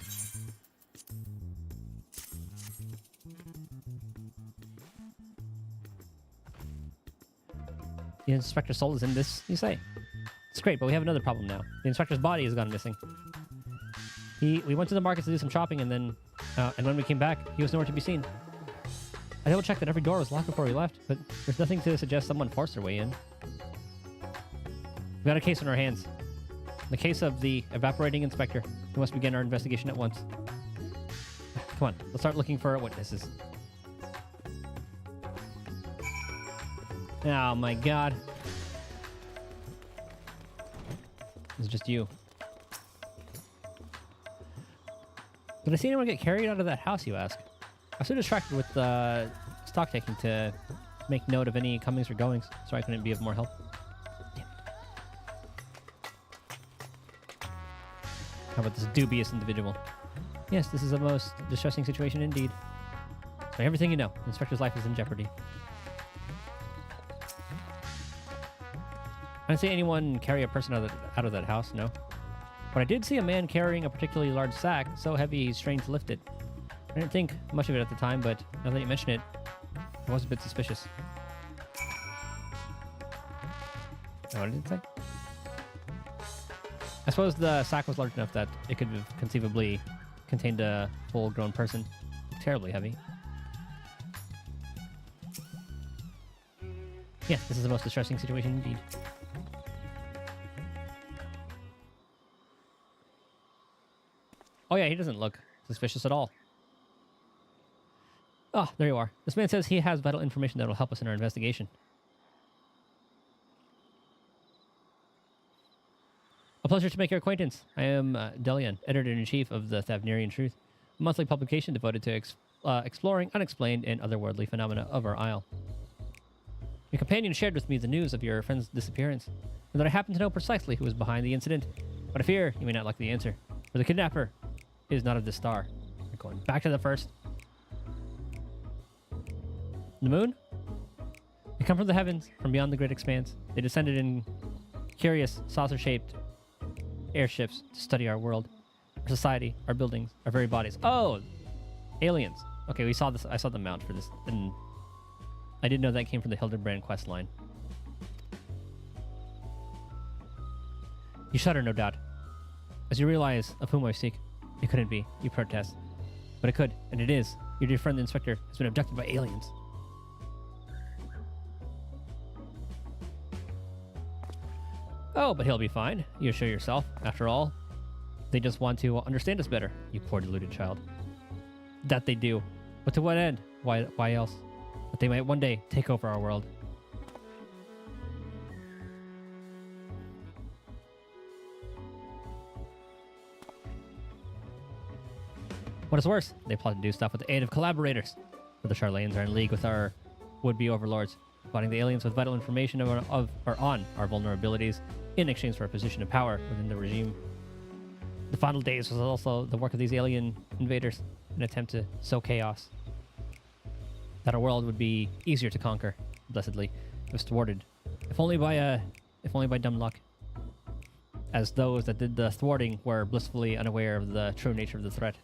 The inspector's soul is in this, you say? It's great, but we have another problem now. The inspector's body has gone missing. We went to the market to do some shopping, and then, and when we came back, he was nowhere to be seen. I double-checked that every door was locked before we left, but there's nothing to suggest someone forced their way in. We've got a case on our hands. The case of the evaporating inspector. We must begin our investigation at once. Come on, let's start looking for witnesses. Oh my god. It's just you. Did I see anyone get carried out of that house, you ask? I was so distracted with stock taking to make note of any comings or goings, so I couldn't be of more help. Damn it. How about this dubious individual? Yes, this is a most distressing situation indeed. So everything you know, the inspector's life is in jeopardy. I didn't see anyone carry a person out of that house, no. But I did see a man carrying a particularly large sack, so heavy he's strained to lift it. I didn't think much of it at the time, but now that you mention it, I was a bit suspicious. Oh, what did it say? I suppose the sack was large enough that it could have conceivably contained a full-grown person. Terribly heavy. Yes, this is the most distressing situation indeed. Oh yeah, he doesn't look suspicious at all. Oh, there you are. This man says he has vital information that will help us in our investigation. A pleasure to make your acquaintance. I am Delian, Editor-in-Chief of the Thavnerian Truth, a monthly publication devoted to exploring unexplained and otherworldly phenomena of our isle. Your companion shared with me the news of your friend's disappearance, and that I happen to know precisely who was behind the incident. But I fear you may not like the answer, for the kidnapper is not of this star. We're going back to the first. The moon? They come from the heavens, from beyond the great expanse. They descended in curious, saucer-shaped airships to study our world, our society, our buildings, our very bodies. Oh! Aliens. Okay, we saw this. I saw the mount for this, and I didn't know that came from the Hildebrand quest line. You shudder, no doubt, as you realize of whom I seek. It couldn't be, you protest. But it could, and it is. Your dear friend, the inspector, has been abducted by aliens. Oh, but he'll be fine. You assure yourself. After all, they just want to understand us better, you poor deluded child. That they do. But to what end? Why else? That they might one day take over our world. What is worse, they plot to do stuff with the aid of collaborators. For the Charlatans are in league with our would-be overlords, providing the aliens with vital information on our vulnerabilities in exchange for a position of power within the regime. The final days was also the work of these alien invaders, an attempt to sow chaos. That our world would be easier to conquer, blessedly, if thwarted, if only by dumb luck. As those that did the thwarting were blissfully unaware of the true nature of the threat.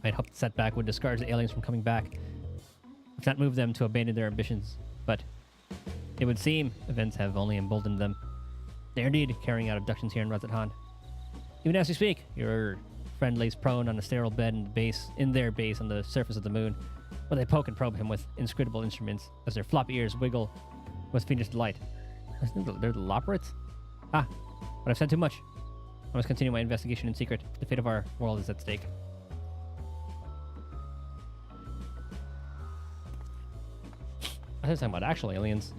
I'd hoped the setback would discourage the aliens from coming back, if not move them to abandon their ambitions. But it would seem events have only emboldened them. They are indeed carrying out abductions here in Razathan. Even as we speak, your friend lays prone on a sterile bed in their base on the surface of the moon, where they poke and probe him with inscrutable instruments as their floppy ears wiggle with fiendish delight. I think they're the Loporits? Ah, but I've said too much. I must continue my investigation in secret. The fate of our world is at stake. I was talking about actual aliens.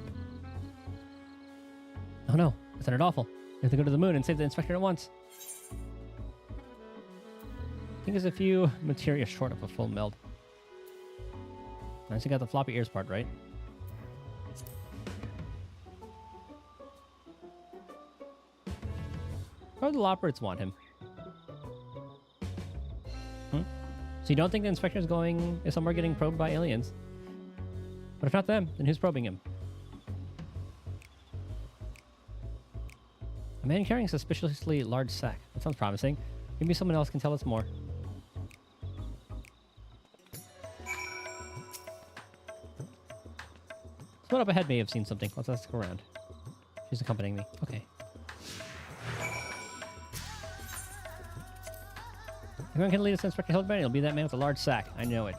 Oh no, that sounded awful. We have to go to the moon and save the inspector at once. I think there's a few materia short of a full meld. I still got the floppy ears part, right? Why would the Loppers want him? So you don't think the inspector is somewhere getting probed by aliens? But if not them, then who's probing him? A man carrying a suspiciously large sack. That sounds promising. Maybe someone else can tell us more. Someone up ahead may have seen something. Let's ask around. She's accompanying me. Okay. If anyone can lead us to Inspector Hildebrandt, it'll be that man with a large sack. I know it.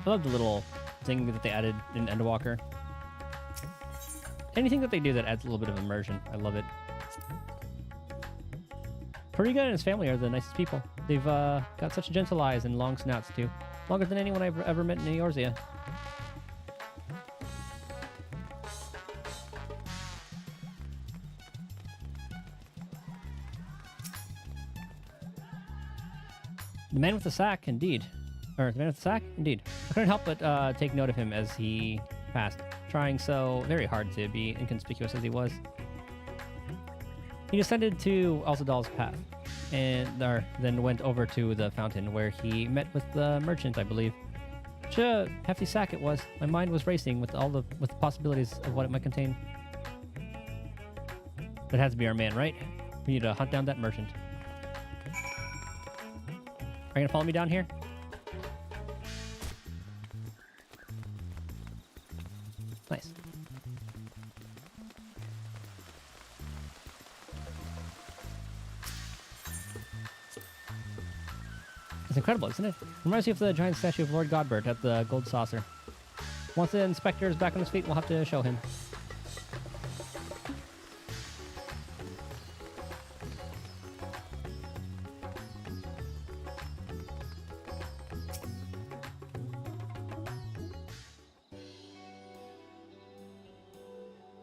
I love the little thing that they added in Endwalker. Anything that they do that adds a little bit of immersion. I love it. Periga and his family are the nicest people. They've got such gentle eyes and long snouts, too. Longer than anyone I've ever met in Eorzea. The man with the sack, indeed. Or the man with the sack? Indeed. I couldn't help but take note of him as he passed, trying so very hard to be inconspicuous as he was. He descended to Alzadal's path, and then went over to the fountain, where he met with the merchant, I believe. Such a hefty sack it was. My mind was racing with the possibilities of what it might contain. That has to be our man, right? We need to hunt down that merchant. Are you gonna follow me down here? Nice. It's incredible, isn't it? Reminds me of the giant statue of Lord Godbert at the Gold Saucer. Once the inspector is back on his feet, we'll have to show him.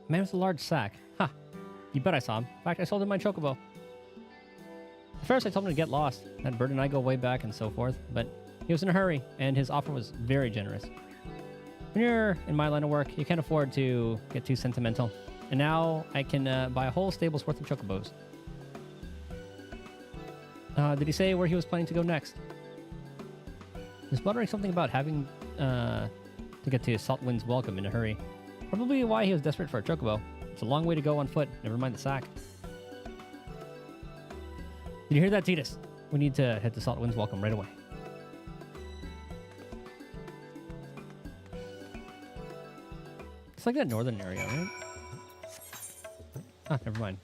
Man with a large sack. Ha! You bet I saw him. In fact, I sold him my chocobo. At first, I told him to get lost. That bird and I go way back and so forth, but he was in a hurry, and his offer was very generous. When you're in my line of work, you can't afford to get too sentimental. And now I can buy a whole stable's worth of chocobos. Did he say where he was planning to go next? He was muttering something about having to get to Saltwind's Welcome in a hurry. Probably why he was desperate for a chocobo. It's a long way to go on foot, never mind the sack. Did you hear that, Titus? We need to head to Saltwind's Welcome right away. It's like that northern area, right? Ah, never mind.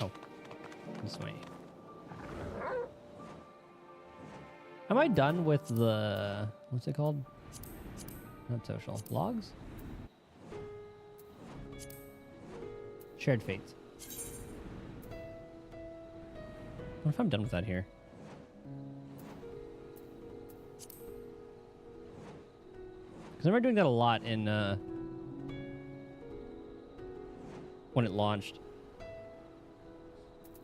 Oh, this way. Am I done with the... what's it called? Not social. Logs? Shared fates. I wonder if I'm done with that here. Because I remember doing that a lot in... when it launched.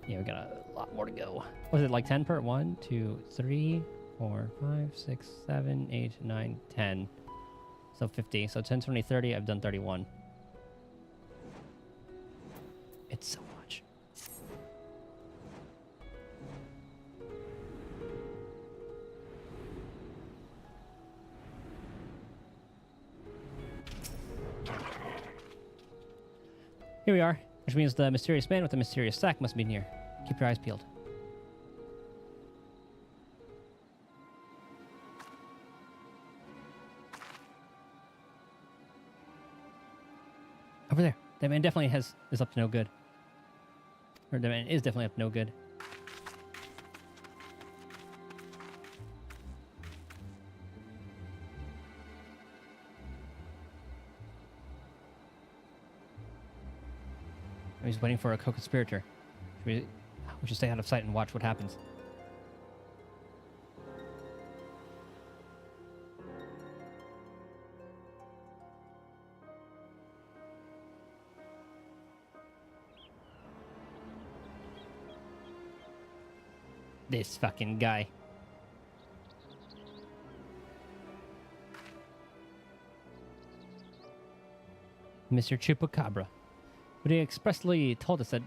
Yeah, we got a lot more to go. Was it like 10 per? 1, 2, 3, 4, 5, 6, 7, 8, 9, 10. So 50. So 10, 20, 30. I've done 31. It's so much. Here we are, which means the mysterious man with the mysterious sack must be near. Keep your eyes peeled. Over there. That man definitely is up to no good. Or that man is definitely up to no good. He's waiting for a co-conspirator. We should stay out of sight and watch what happens. This fucking guy. Mr. Chupacabra. But he expressly told us that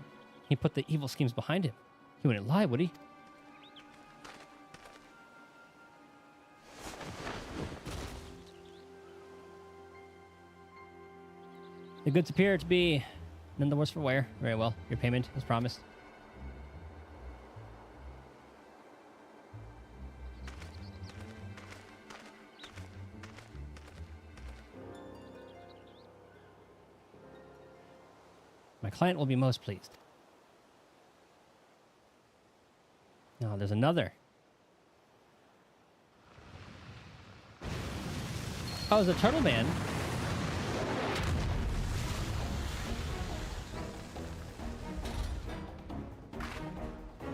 he put the evil schemes behind him. He wouldn't lie, would he? The goods appear to be none the worse for wear. Very well. Your payment, as promised. My client will be most pleased. Now, there's another. Oh, it's a turtle man.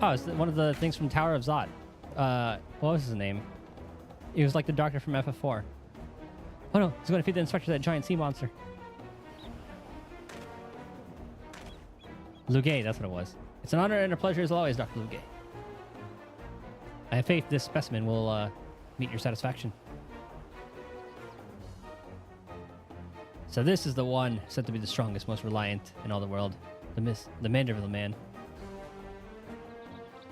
Oh, it's one of the things from Tower of Zod. What was his name? He was like the doctor from FF4. Oh no, he's going to feed the instructor to that giant sea monster. Lugay, that's what it was. It's an honor and a pleasure as always, Dr. Lugay. I have faith this specimen will meet your satisfaction. So this is the one said to be the strongest, most reliant in all the world. The Mandible Man.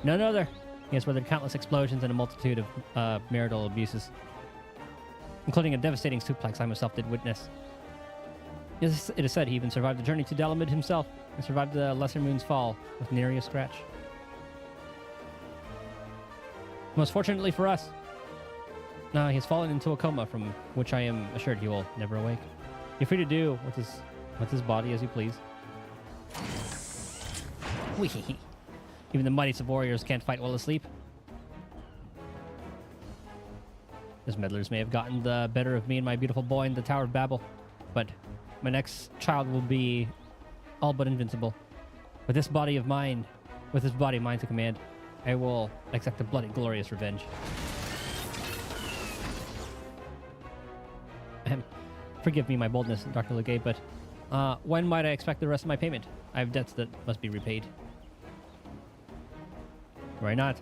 None other. He has weathered countless explosions and a multitude of marital abuses, including a devastating suplex I myself did witness. It is said he even survived the journey to Dalamid himself and survived the Lesser Moon's fall with nary a scratch. Most fortunately for us, now he has fallen into a coma from which I am assured he will never awake. You're free to do with his body as you please. Whee! Even the mightiest of warriors can't fight while asleep. Those meddlers may have gotten the better of me and my beautiful boy in the Tower of Babel, but my next child will be all but invincible. With this body of mine to command, I will exact a bloody, glorious revenge. Forgive me my boldness, Dr. Legate, but when might I expect the rest of my payment? I have debts that must be repaid. Why not?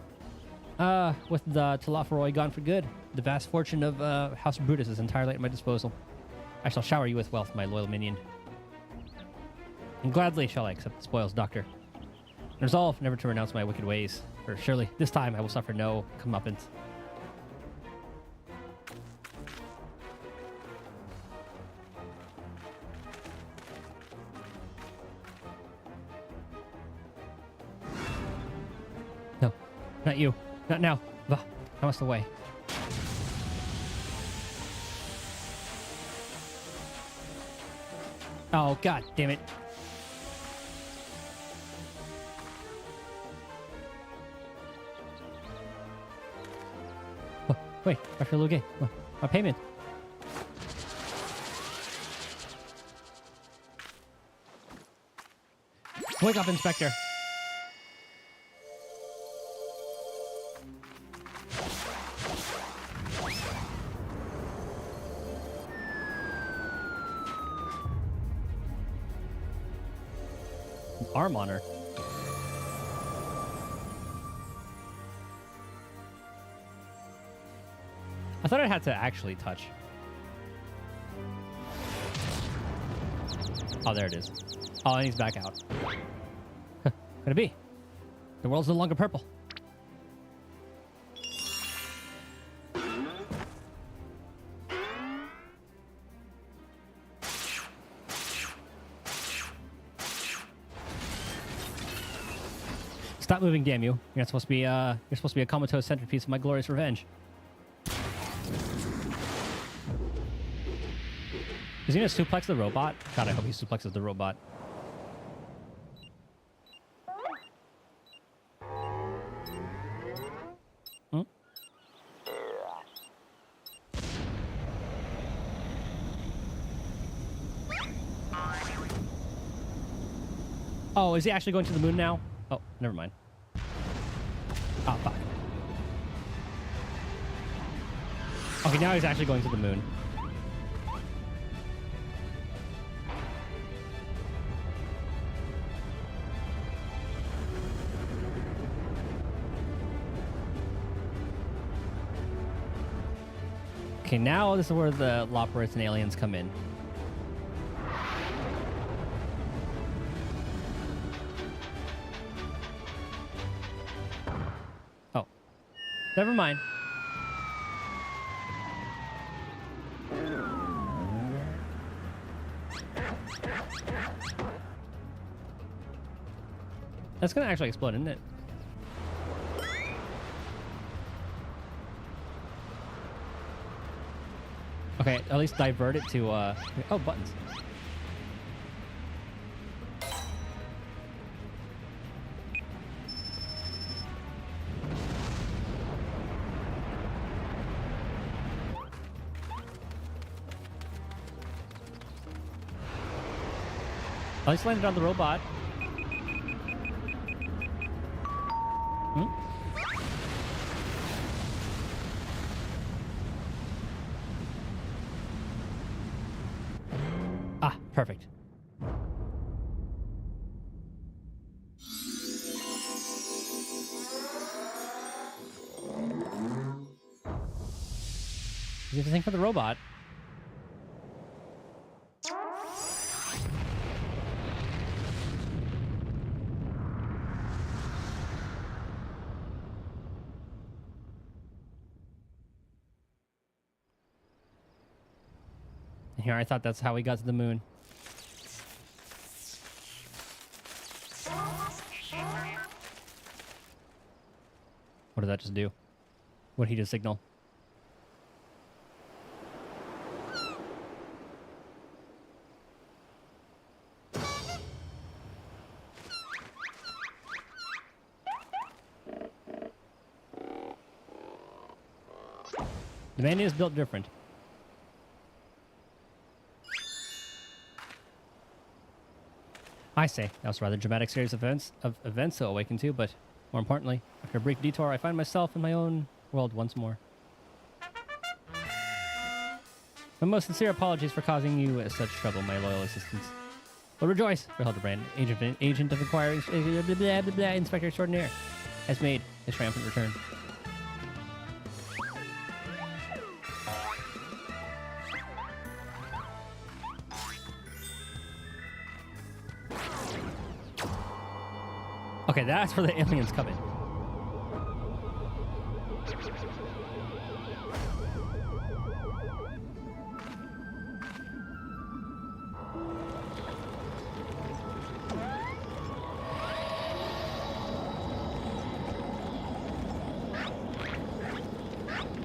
With the Talaferoi gone for good, the vast fortune of House Brutus is entirely at my disposal. I shall shower you with wealth, my loyal minion. And gladly shall I accept the spoils, Doctor. And resolve never to renounce my wicked ways, for surely this time I will suffer no comeuppance. No, not you. Not now. Va, I must away. Oh, god damn it. Oh, wait, Dr. Lugay, my payment. Wake up, Inspector. Arm on her. I thought I had to actually touch. Oh, there it is. Oh, and he's back out. Could it be? The world's no longer purple. Stop moving, damn you! You're not supposed to be. You're supposed to be a comatose centerpiece of my glorious revenge. Is he gonna suplex the robot? God, I hope he suplexes the robot. Hmm? Oh, is he actually going to the moon now? Oh, never mind. Oh, fuck. Okay, now he's actually going to the moon. Okay, now this is where the Loperites and aliens come in. Oh. Never mind. That's gonna actually explode, isn't it? Okay, at least divert it to, oh, buttons. At least landed on the robot. Hmm? Ah, perfect. You have to think for the robot. Here, I thought that's how we got to the moon. What did that just do? What did he just signal? The man is built different. I say, that was a rather dramatic series of events to awaken to, but more importantly, after a brief detour, I find myself in my own world once more. My most sincere apologies for causing you such trouble, my loyal assistants. But rejoice, for Hildebrand, agent of inquiry, inspector extraordinaire, has made his triumphant return. Okay, that's where the aliens come in.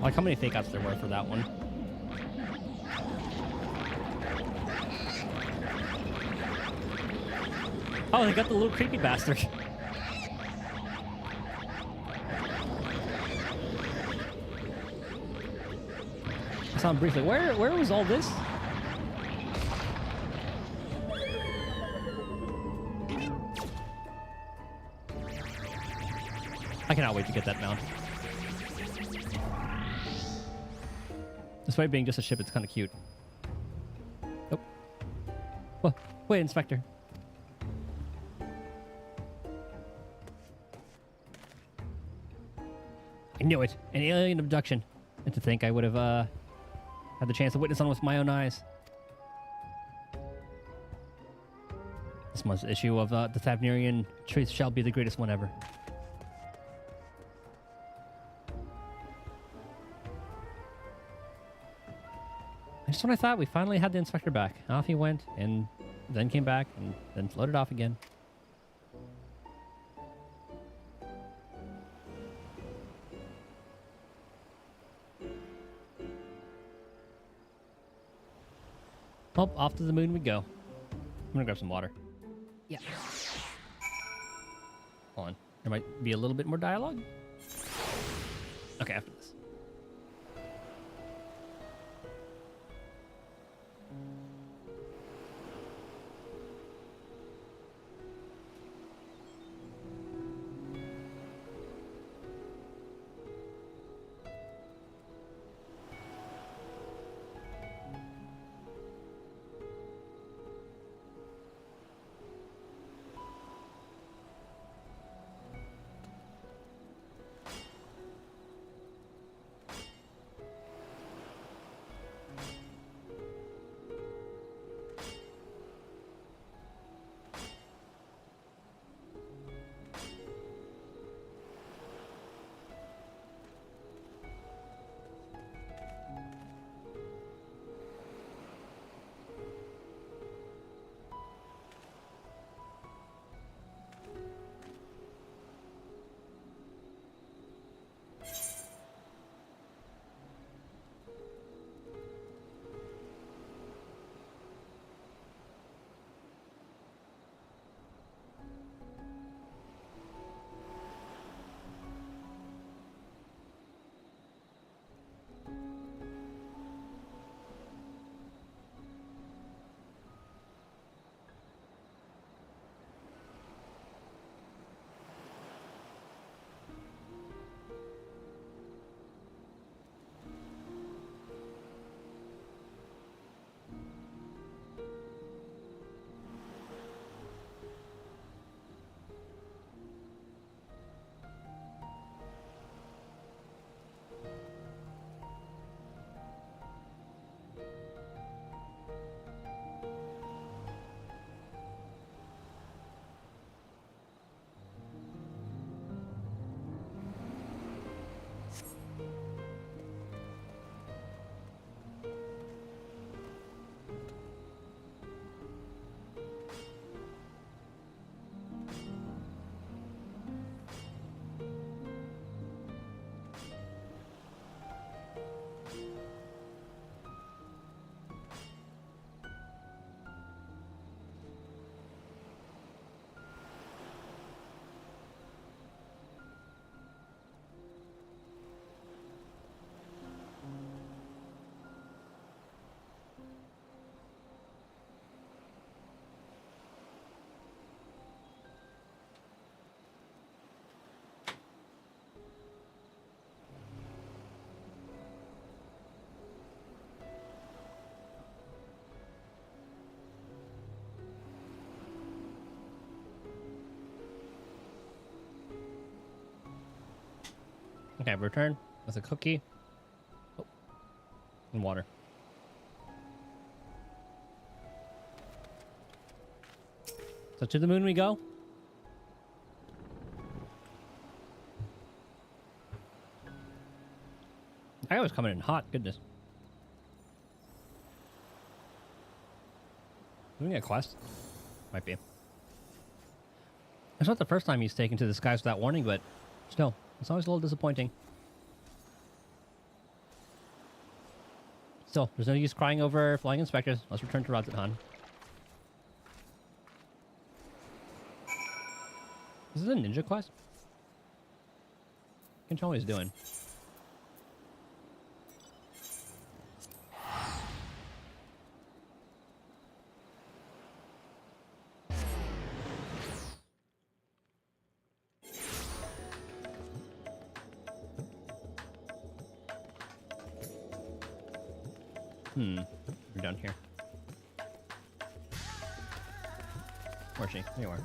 Like how many fake outs there were for that one. Oh, they got the little creepy bastard. I saw him briefly. Where was all this? I cannot wait to get that mount. Despite being just a ship, it's kind of cute. Oh. Whoa. Wait, Inspector. I knew it. An alien abduction. And to think I would have had the chance to witness one with my own eyes. This month's issue of the Thavnerian Truth shall be the greatest one ever. And just when I thought we finally had the inspector back, off he went, and then came back, and then floated off again. Oh, off to the moon we go. I'm gonna grab some water. Yeah. Hold on. There might be a little bit more dialogue. Okay, after this. Okay, return with a cookie. Oh, and water. So to the moon we go. I was coming in hot. Goodness. Doing a quest? Might be. It's not the first time he's taken to the skies without warning, but still, it's always a little disappointing. Still, there's no use crying over flying inspectors. Let's return to Radz-at-Han. This is a ninja quest? I can tell what he's doing. We're done here. Where's she? There you are.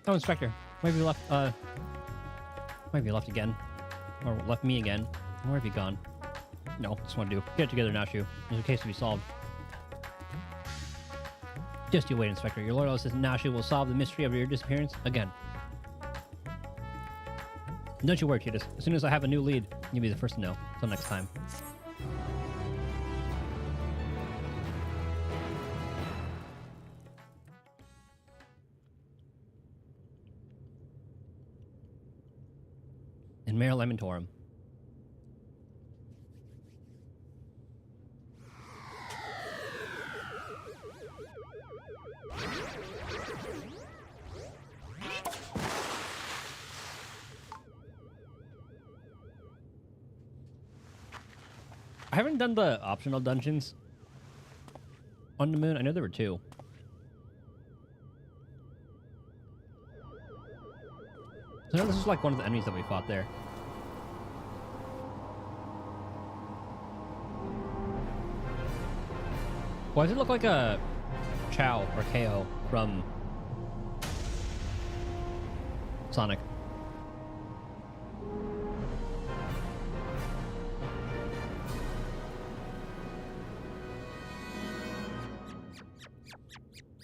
Oh, Inspector. Might be left, might be left again. Or left me again. Where have you gone? No, just want to do. Get it together now, Shu. There's a case to be solved. Just you wait, Inspector. Your loyal assistant Nashu will solve the mystery of your disappearance again. Don't you worry, Titus. As soon as I have a new lead, you'll be the first to know. Until next time. In Mare Lamentorum. I haven't done the optional dungeons on the moon. I know there were 2. So no, this is like one of the enemies that we fought there. Why does it look like a Chow or KO from Sonic?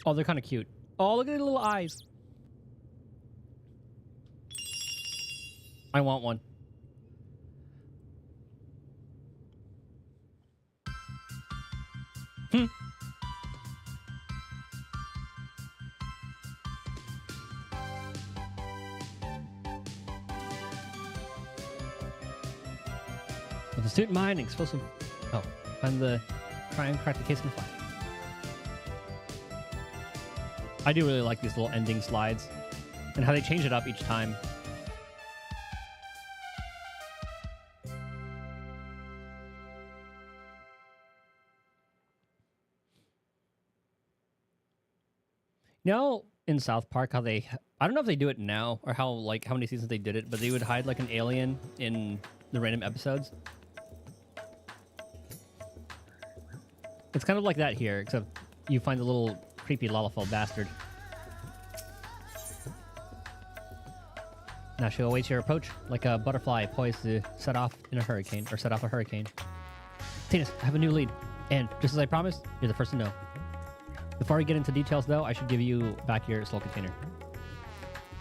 Oh, they're kind of cute. Oh, look at their little eyes. I want one. With the student mind, explosive. Oh, find the try and crack the case and fly. I do really like these little ending slides and how they change it up each time. You know, in South Park, how they, I don't know if they do it now or how, like, how many seasons they did it, but they would hide like an alien in the random episodes. It's kind of like that here, except you find the little creepy lollipop bastard. Now she awaits your approach like a butterfly poised to set off a hurricane. Titus, I have a new lead, and just as I promised, you're the first to know. Before we get into details, though, I should give you back your soul container.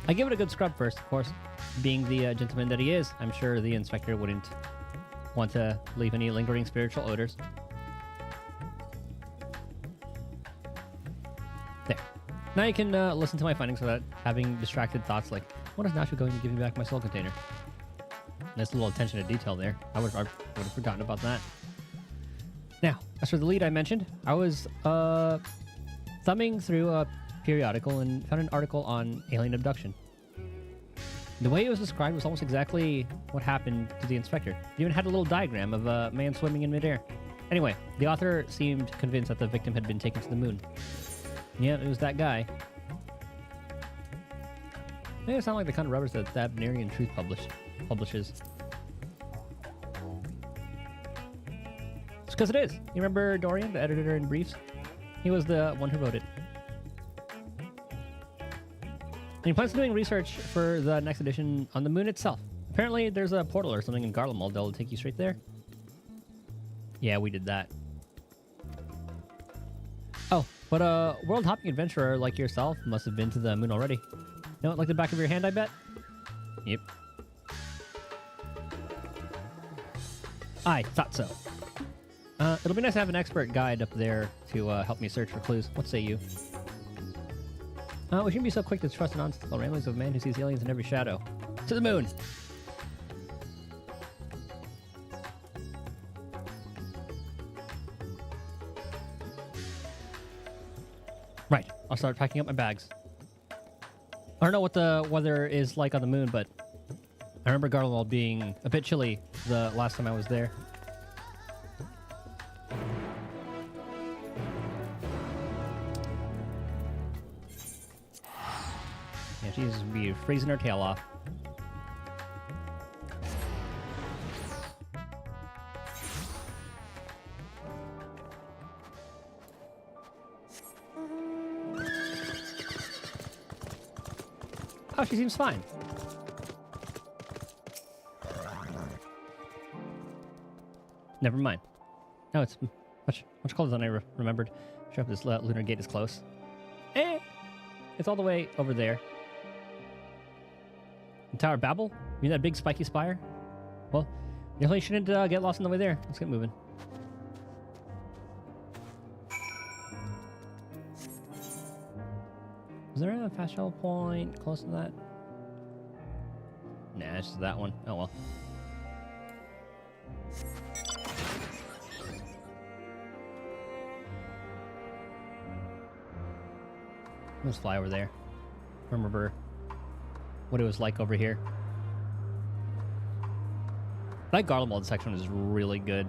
I give it a good scrub first, of course. Being the gentleman that he is, I'm sure the inspector wouldn't want to leave any lingering spiritual odors. There. Now you can listen to my findings without having distracted thoughts like, what is Nashu going to give me back my soul container? Nice little attention to detail there. I would have forgotten about that. Now, as for the lead I mentioned, I was thumbing through a periodical and found an article on alien abduction. The way it was described was almost exactly what happened to the inspector. It even had a little diagram of a man swimming in midair. Anyway, the author seemed convinced that the victim had been taken to the moon. Yeah, it was that guy. They sound like the kind of rubbers that Abnerian Truth publishes. It's because it is. You remember Dorian, the editor in Briefs? He was the one who wrote it. And he plans on doing research for the next edition on the moon itself. Apparently, there's a portal or something in Garlemald that'll take you straight there. Yeah, we did that. Oh, but a world-hopping adventurer like yourself must have been to the moon already. You know it like the back of your hand, I bet? Yep. I thought so. It'll be nice to have an expert guide up there to help me search for clues. What say you? We shouldn't be so quick to trust the nonsensical ramblings of a man who sees aliens in every shadow. To the moon! Right, I'll start packing up my bags. I don't know what the weather is like on the moon, but I remember Garlemald being a bit chilly the last time I was there. Yeah, she's just be freezing her tail off. Oh, she seems fine. Never mind. No, it's much colder than I remembered. Sure if this lunar gate is close. Eh! It's all the way over there. And Tower Babel? You mean that big spiky spire? Well, you definitely shouldn't get lost on the way there. Let's get moving. Is there a fast travel point close to that? Nah, it's just that one. Oh well. Let's fly over there. Remember what it was like over here. That Garlemald section is really good.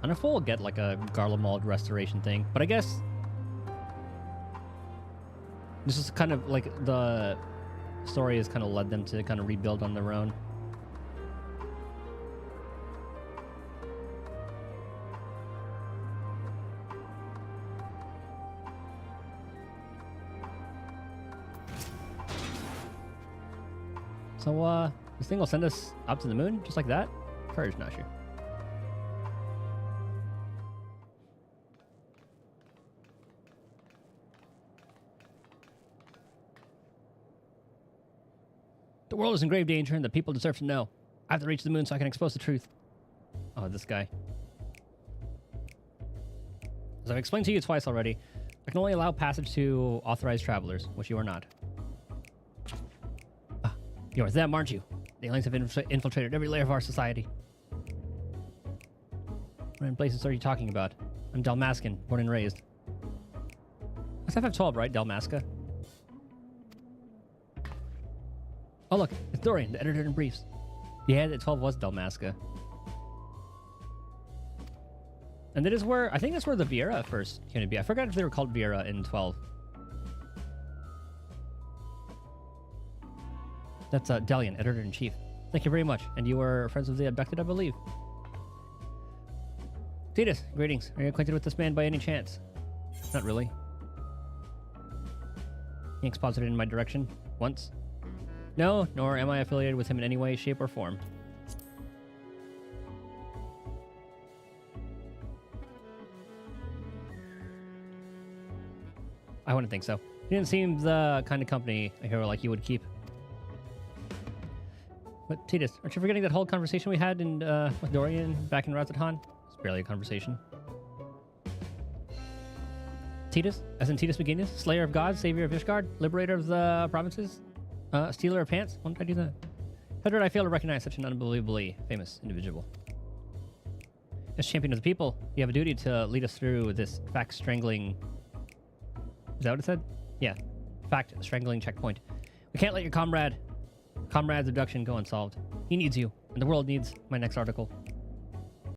On a full, we'll get like a Garlemald restoration thing, but I guess this is kind of like the story has kind of led them to kind of rebuild on their own. So, this thing will send us up to the moon, just like that? Courage, not sure. The world is in grave danger, and the people deserve to know. I have to reach the moon so I can expose the truth. Oh, this guy. As I've explained to you twice already, I can only allow passage to authorized travelers, which you are not. Ah, you are them, aren't you? The aliens have infiltrated every layer of our society. What in places are you talking about? I'm Dalmascan, born and raised. It's FF12, right? Dalmasca? Oh, look, it's Dorian, the editor in briefs. Yeah, the 12 was Dalmasca. And that is where, I think that's where the Viera first came to be. I forgot if they were called Viera in 12. That's Delian, editor in chief. Thank you very much. And you were friends of the abducted, I believe. Titus, greetings. Are you acquainted with this man by any chance? Not really. He exposited in my direction once. No, nor am I affiliated with him in any way, shape, or form. I wouldn't think so. He didn't seem the kind of company a hero like you would keep. But Titus, aren't you forgetting that whole conversation we had in with Dorian back in Razathan? It's barely a conversation. Titus, as in Titus McGinnis, Slayer of Gods, Savior of Ishgard, Liberator of the Provinces? Stealer of Pants? When did I do that? How did I fail to recognize such an unbelievably famous individual? As champion of the people, you have a duty to lead us through this fact-strangling... Is that what it said? Yeah. Fact-strangling checkpoint. We can't let your comrade's abduction go unsolved. He needs you, and the world needs my next article.